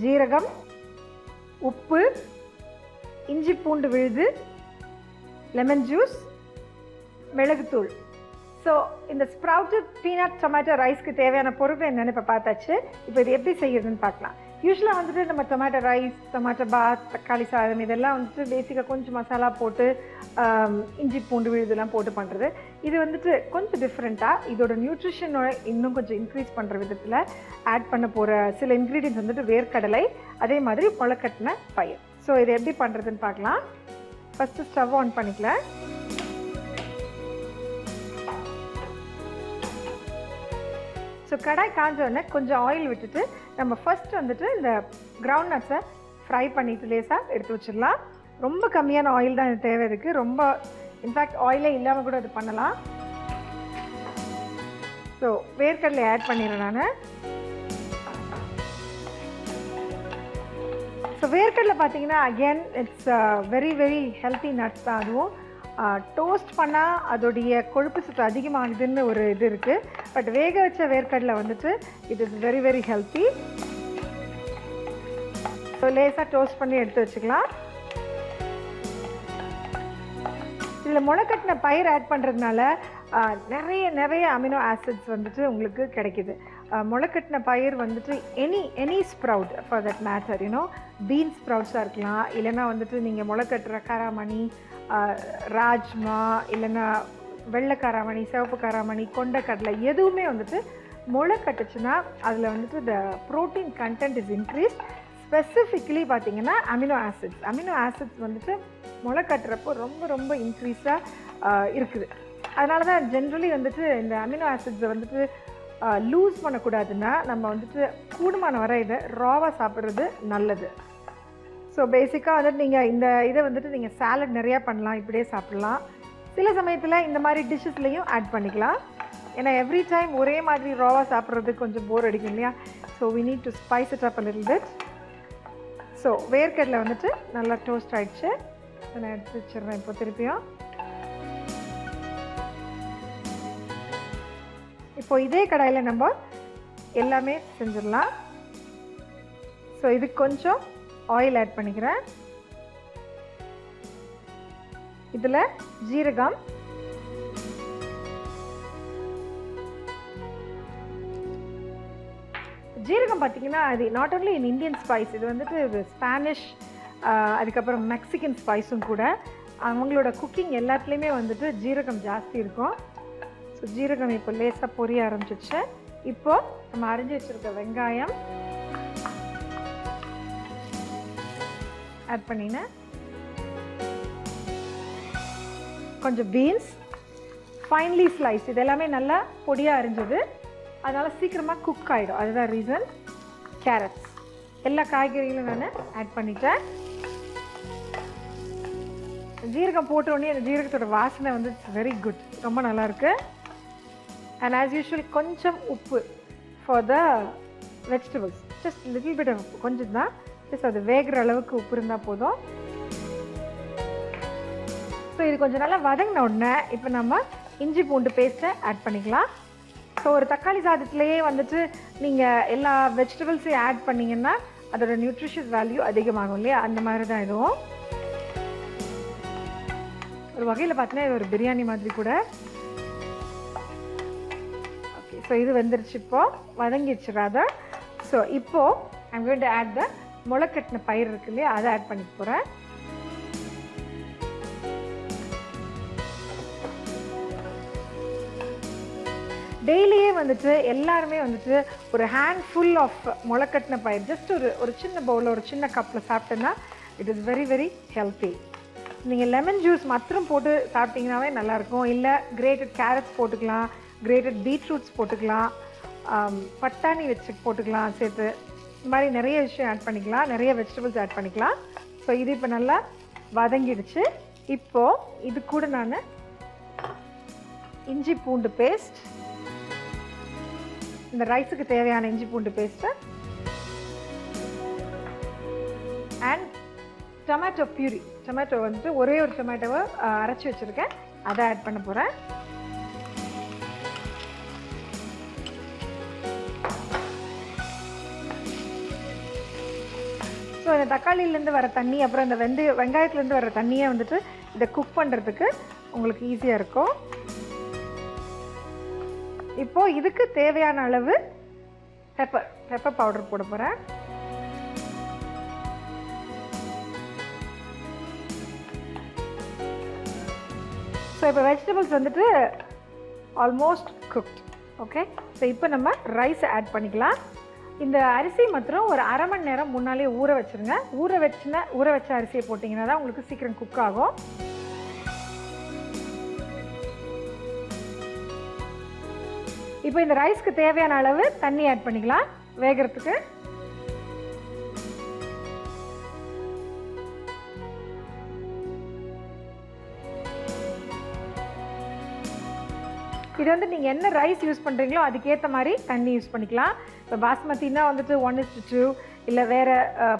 Speaker 7: ஜீரகம், உப்பு, இஞ்சி பூண்டு விழுது, லெமன் ஜூஸ், மிளகுத்தூள். ஸோ இந்த ஸ்ப்ரவுட்டட் பீனட் டொமேட்டோ ரைஸ்க்கு தேவையான பொருட்கள் என்னென்னு இப்போ பார்த்தாச்சு. இப்போ இது எப்படி செய்யுதுன்னு பார்க்கலாம். யூஸ்வலாக வந்துட்டு நம்ம டொமேட்டோ ரைஸ், டொமேட்டோ பாத், தக்காளி சாதம் இதெல்லாம் வந்துட்டு பேசிக்காக கொஞ்சம் மசாலா போட்டு இஞ்சி பூண்டு விழுதுலாம் போட்டு பண்ணுறது. இது வந்துட்டு கொஞ்சம் டிஃப்ரெண்ட்டாக இதோட நியூட்ரிஷனோட இன்னும் கொஞ்சம் இன்க்ரீஸ் பண்ணுற விதத்தில் ஆட் பண்ண போகிற சில இன்க்ரீடியன்ஸ் வந்துட்டு வேர்க்கடலை, அதே மாதிரி முளைக்கட்டின பயிர். ஸோ இது எப்படி பண்ணுறதுன்னு பார்க்கலாம். ஃபஸ்ட்டு ஸ்டவ் ஆன் பண்ணிக்கலாம். ஸோ கடாய் காஞ்சோடனே கொஞ்சம் ஆயில் விட்டுட்டு நம்ம ஃபஸ்ட் வந்துட்டு இந்த கிரவுண்ட் நட்ஸை ஃப்ரை பண்ணிவிட்டு லேசாக எடுத்து வச்சிடலாம். ரொம்ப கம்மியான ஆயில் தான் இது தேவை இருக்குது. ரொம்ப இன்ஃபேக்ட் ஆயிலே இல்லாமல் கூட இது பண்ணலாம். ஸோ வேர்க்கடலை ஆட் பண்ணிடுறேன் நான். ஸோ வேர்க்கடலை பார்த்தீங்கன்னா again it's very very healthy nuts தான். அதுவும் டோஸ்ட் பண்ணால் அதோடைய கொழுப்பு சத்து அதிகமாகுதுன்னு ஒரு இது இருக்குது. பட் வேக வச்ச வேர்க்கடலை வந்துட்டு it is very very healthy. So லேசாக டோஸ்ட் பண்ணி எடுத்து வச்சுக்கலாம். இதில் முளைக்கட்டின பயிர் ஆட் பண்ணுறதுனால நிறைய அமினோ ஆசிட்ஸ் வந்துட்டு உங்களுக்கு கிடைக்கிது. முளைக்கட்டின பயிர் வந்துட்டு any sprout for that matter, you know beans ஸ்ப்ரவுட்ஸாக இருக்கலாம், இல்லைன்னா வந்துட்டு நீங்கள் முளைக்கட்டுற காராமணி, ராஜ்மா, இல்லைன்னா வெள்ளை காராமணி, சிவப்பு காராமணி, கொண்டைக்கடலை எதுவுமே வந்துட்டு முளை கட்டுச்சுன்னா அதில் வந்துட்டு த protein content is increase. Specifically பார்த்தீங்கன்னா அமினோ ஆசிட்ஸ் வந்துட்டு முளை கட்டுறப்போ ரொம்ப ரொம்ப இன்க்ரீஸாக இருக்குது. அதனால தான் ஜென்ரலி வந்துட்டு இந்த அமினோ ஆசிட்ஸை வந்துட்டு லூஸ் பண்ணக்கூடாதுன்னா நம்ம வந்துட்டு கூடுமான வரை இதை ராவாக சாப்பிட்றது நல்லது. ஸோ பேசிக்காக வந்துட்டு நீங்கள் இந்த இதை வந்துட்டு நீங்கள் சாலட் நிறையா பண்ணலாம், இப்படியே சாப்பிட்லாம். சில சமயத்தில் இந்த மாதிரி டிஷ்ஷஸ்லேயும் ஆட் பண்ணிக்கலாம். ஏன்னா எவ்ரி டைம் ஒரே மாதிரி ராவாக சாப்பிட்றதுக்கு கொஞ்சம் போர் அடிக்கும் இல்லையா? So we need to spice it up a little bit. So வேர்க்கடலை வந்துட்டு நல்லா டோஸ்ட் ஆகிடுச்சு. நான் எடுத்து வச்சிடுறேன் இப்போ திருப்பியும். இப்போ இதே கடாயில் நம்ம எல்லாமே செஞ்சிடலாம். ஸோ இதுக்கு கொஞ்சம் ஆயில் ஆட் பண்ணிக்கிறேன். இதில் ஜீரகம், பார்த்தீங்கன்னா அது not only in Indian spice, இது வந்துட்டு ஸ்பானிஷ் அதுக்கப்புறம் மெக்சிகன் ஸ்பைஸும் கூட. அவங்களோட குக்கிங் எல்லாத்துலேயுமே வந்துட்டு ஜீரகம் ஜாஸ்தி இருக்கும். ஸோ ஜீரகம் இப்போ லேசாக பொரிய ஆரம்பிச்சிடுச்சு. இப்போது நம்ம அரிஞ்சு வச்சுருக்க வெங்காயம் ஆட் பண்ணினேன். கொஞ்சம் பீன்ஸ் ஃபைன்லி ஸ்லைஸ், இது எல்லாமே நல்லா பொடியாக அரிஞ்சது, அதனால் சீக்கிரமாக குக் ஆகிடும், அதுதான் ரீசன். கேரட்ஸ், எல்லா காய்கறிகளும் நான் ஆட் பண்ணிட்டேன். ஜீரகம் போட்டோடனே அந்த ஜீரகத்தோட வாசனை வந்து இட்ஸ் வெரி குட், ரொம்ப நல்லாயிருக்கு. அண்ட் ஆஸ் யூஷுவல் கொஞ்சம் உப்பு for the vegetables, just little bit of உப்பு, கொஞ்சம் தான், ஜஸ்ட் அது வேகிற அளவுக்கு உப்பு இருந்தால் போதும். ஸோ இது கொஞ்சம் நல்லா வதங்கின உடனே இப்போ நம்ம இஞ்சி பூண்டு பேஸ்ட்டை ஆட் பண்ணிக்கலாம். ஸோ ஒரு தக்காளி சாதத்துலேயே வந்துட்டு நீங்கள் எல்லா வெஜிடபிள்ஸையும் ஆட் பண்ணிங்கன்னா அதோட நியூட்ரிஷியஸ் வேல்யூ அதிகமாகும் இல்லையா? அந்த மாதிரி தான் இதுவும். ஒரு வகையில் பார்த்தீங்கன்னா இது ஒரு பிரியாணி மாதிரி கூட. ஓகே, ஸோ இது வெந்துருச்சு, இப்போது வதங்கிடுச்சு ராதர். ஸோ இப்போது I'm going to add the முளைக்கட்டின பயிர் இருக்கு இல்லையா, அதை ஆட் பண்ணி போகிறேன். டெய்லியே வந்துட்டு எல்லாருமே வந்துட்டு ஒரு ஹேண்ட்ஃபுல் ஆஃப் முளைக்கட்டின பயிர் ஜஸ்ட் ஒரு சின்ன பவுலில் ஒரு சின்ன கப்பில் சாப்பிட்டோன்னா it is very very healthy. நீங்கள் லெமன் ஜூஸ் மாத்திரம் போட்டு சாப்பிட்டிங்கனாவே நல்லாயிருக்கும். இல்லை கிரேட்டட் கேரட்ஸ் போட்டுக்கலாம், கிரேட்டட் பீட்ரூட்ஸ் போட்டுக்கலாம், பட்டாணி வச்சு போட்டுக்கலாம் சேர்த்து. இந்த மாதிரி நிறைய விஷயம் ஆட் பண்ணிக்கலாம், நிறைய வெஜிடபிள்ஸ் ஆட் பண்ணிக்கலாம். ஸோ இது இப்போ நல்லா வதங்கிடுச்சு. இப்போது இது கூட நான் இஞ்சி பூண்டு பேஸ்ட், இந்த ரைஸுக்கு தேவையான இஞ்சி பூண்டு பேஸ்ட்டு அண்ட் டொமேட்டோ பியூரி. டொமேட்டோ வந்துட்டு ஒரே ஒரு டொமேட்டோவை அரைச்சி வச்சுருக்கேன், அதை ஆட் பண்ண போகிறேன். ஸோ இந்த தக்காளியிலேருந்து வர தண்ணி அப்புறம் இந்த வெங்காயத்துலேருந்து வர தண்ணியை வந்துட்டு இதை குக் பண்ணுறதுக்கு உங்களுக்கு ஈஸியாக இருக்கும். இப்போது இதுக்கு தேவையான அளவு பெப்பர் பவுடர் போட போகிறேன். ஸோ இப்போ வெஜிடபிள்ஸ் வந்துட்டு ஆல்மோஸ்ட் குக்ட். ஓகே, ஸோ இப்போ நம்ம ரைஸ் ஆட் பண்ணிக்கலாம். இந்த அரிசி மாத்திரம் ஒரு அரை மணி நேரம் முன்னாலே ஊற வச்சுருங்க. ஊற வச்ச அரிசியை போட்டிங்கன்னா தான் உங்களுக்கு சீக்கிரம் குக் ஆகும். இப்போ இந்த ரைஸ்க்கு தேவையான அளவு தண்ணி ஆட் பண்ணிக்கலாம் வேகிறதுக்கு. இது வந்து நீங்கள் என்ன ரைஸ் யூஸ் பண்ணுறீங்களோ அதுக்கேற்ற மாதிரி தண்ணி யூஸ் பண்ணிக்கலாம். இப்போ பாஸ்மதினா வந்துட்டு 1:2, இல்லை வேறு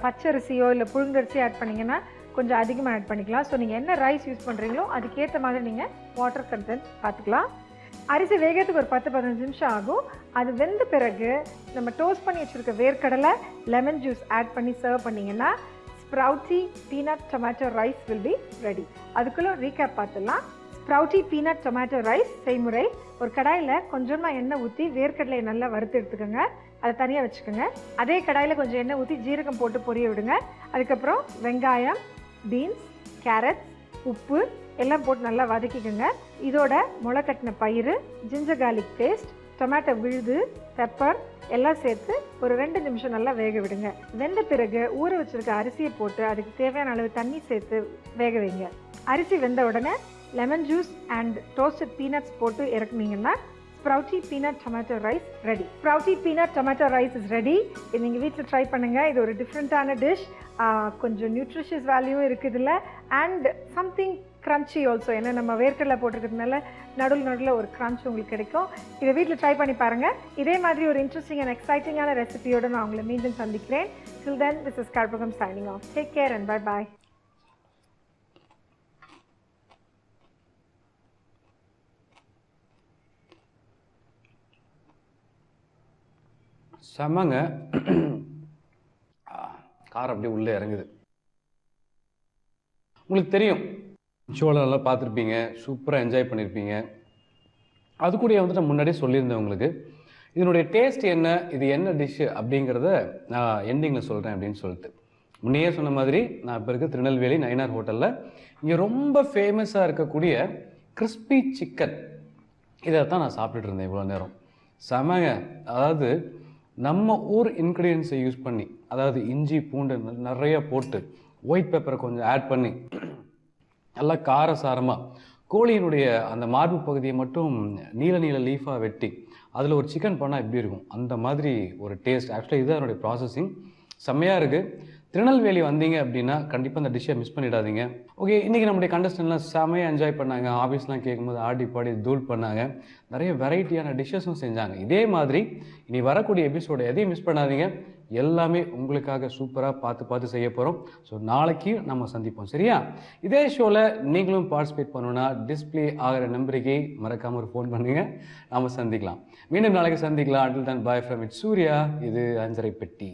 Speaker 7: பச்சரிசியோ இல்லை புழுங்கரிசியோ ஆட் பண்ணிங்கன்னா கொஞ்சம் அதிகமாக ஆட் பண்ணிக்கலாம். ஸோ நீங்கள் என்ன ரைஸ் யூஸ் பண்ணுறீங்களோ அதுக்கேற்ற மாதிரி நீங்கள் வாட்டர் கண்டென்ட் பார்த்துக்கலாம். அரிசி வேகிறதுக்கு ஒரு 10-15 நிமிஷம் ஆகும். அது வெந்த பிறகு நம்ம டோஸ்ட் பண்ணி வச்சுருக்க வேர்க்கடலை, லெமன் ஜூஸ் ஆட் பண்ணி சர்வ் பண்ணிங்கன்னா sprouty peanut tomato rice will be ready. அதுக்குள்ளே ரீகேப் பார்த்துடலாம். ஸ்ப்ரவுட்டி பீனட் டொமேட்டோ ரைஸ் செய்முறை: ஒரு கடாயில் கொஞ்சமாக எண்ணெய் ஊற்றி வேர்க்கடலையை நல்லா வறுத்து எடுத்துக்கோங்க, அதை தனியாக வச்சுக்கோங்க. அதே கடாயில் கொஞ்சம் எண்ணெய் ஊற்றி ஜீரகம் போட்டு பொரிய விடுங்க. அதுக்கப்புறம் வெங்காயம், பீன்ஸ், கேரட், உப்பு, எல்லாம் போட்டு நல்லா வதக்கிக்கோங்க. இதோட முளைக்கட்டின பயிறு, ஜிஞ்சர் கார்லிக் பேஸ்ட், டொமேட்டோ விழுது, பெப்பர் எல்லாம் சேர்த்து ஒரு 2 நிமிஷம் நல்லா வேக விடுங்க. வெந்த பிறகு ஊற வச்சிருக்க அரிசியை போட்டு அதுக்கு தேவையான அளவு தண்ணி சேர்த்து வேக வைங்க. அரிசி வெந்த உடனே lemon juice and toasted peanuts போட்டு இறக்குனீங்கன்னா sprouty peanut tomato rice ready. Sprouty peanut tomato rice is ready. இது நீங்கள் வீட்டில் ட்ரை பண்ணுங்கள். இது ஒரு டிஃப்ரெண்ட்டான டிஷ். கொஞ்சம் நியூட்ரிஷியஸ் வேல்யூவும் இருக்குது இல்லை, அண்ட் சம்திங் க்ரன்ச்சி ஆல்சோ. ஏன்னா நம்ம வேர்க்கடலை போட்டிருக்கிறதுனால நடுவில் ஒரு க்ரன்ச் உங்களுக்கு கிடைக்கும். இதை வீட்டில் ட்ரை பண்ணி பாருங்கள். இதே மாதிரி ஒரு இன்ட்ரெஸ்டிங் அண்ட் எக்ஸைட்டிங்கான ரெசிபியோடு நான் உங்களை மீண்டும் சந்திக்கிறேன். Till then, this is Karpagam signing off. Take care and bye-bye.
Speaker 1: செமங்க. காரம் அப்படியே உள்ளே இறங்குது. உங்களுக்கு தெரியும், ஷோவில் நல்லா பார்த்துருப்பீங்க, சூப்பராக என்ஜாய் பண்ணியிருப்பீங்க. அது கூட வந்துட்டு முன்னாடியே சொல்லியிருந்தேன் உங்களுக்கு இதனுடைய டேஸ்ட் என்ன, இது என்ன டிஷ்ஷு அப்படிங்கிறத நான் எண்டிங்கில் சொல்கிறேன் அப்படின்னு சொல்லிட்டு. முன்னையே சொன்ன மாதிரி நான் இப்போ இருக்க திருநெல்வேலி நயினார் ஹோட்டலில் இங்கே ரொம்ப ஃபேமஸாக இருக்கக்கூடிய கிறிஸ்பி சிக்கன் இதை தான் நான் சாப்பிட்டுட்டு இருந்தேன் இவ்வளோ நேரம். செமங்க. அதாவது நம்ம ஊர் இன்க்ரீடியன்ஸை யூஸ் பண்ணி, அதாவது இஞ்சி பூண்டு நிறைய போட்டு ஒயிட் பெப்பரை கொஞ்சம் ஆட் பண்ணி நல்லா காரசாரமாக கோழியினுடைய அந்த மார்பு பகுதியை மட்டும் நீல நீல லீஃபாக வெட்டி அதில் ஒரு சிக்கன் பண்ணால் எப்படி இருக்கும் அந்த மாதிரி ஒரு டேஸ்ட். ஆக்சுவலாக இதுதான் என்னுடைய ப்ராசஸிங். செம்மையாக இருக்குது. திருநெல்வேலி வந்தீங்க அப்படின்னா கண்டிப்பாக அந்த டிஷ்ஷை மிஸ் பண்ணிடாதீங்க. ஓகே, இன்றைக்கி நம்முடைய கண்டஸ்டன்ட்லாம் செம்மையாக என்ஜாய் பண்ணாங்க. ஆஃபீஸ்லாம் கேட்கும்போது ஆடி பாடி தூள் பண்ணாங்க. நிறைய வெரைட்டியான டிஷ்ஷஸும் செஞ்சாங்க. இதே மாதிரி இனி வரக்கூடிய எபிசோடு எதையும் மிஸ் பண்ணாதீங்க. எல்லாமே உங்களுக்காக சூப்பராக பார்த்து செய்ய போகிறோம். ஸோ நாளைக்கு நம்ம சந்திப்போம். சரியா? இதே ஷோவில் நீங்களும் பார்ட்டிசிபேட் பண்ணணுன்னா டிஸ்பிளே ஆகிற நம்பருக்கு மறக்காமல் ஒரு ஃபோன் பண்ணுங்க. நாம் சந்திக்கலாம். மீண்டும் நாளைக்கு சந்திக்கலாம். Until then, bye from it, Surya. இது அஞ்சரை பெட்டி.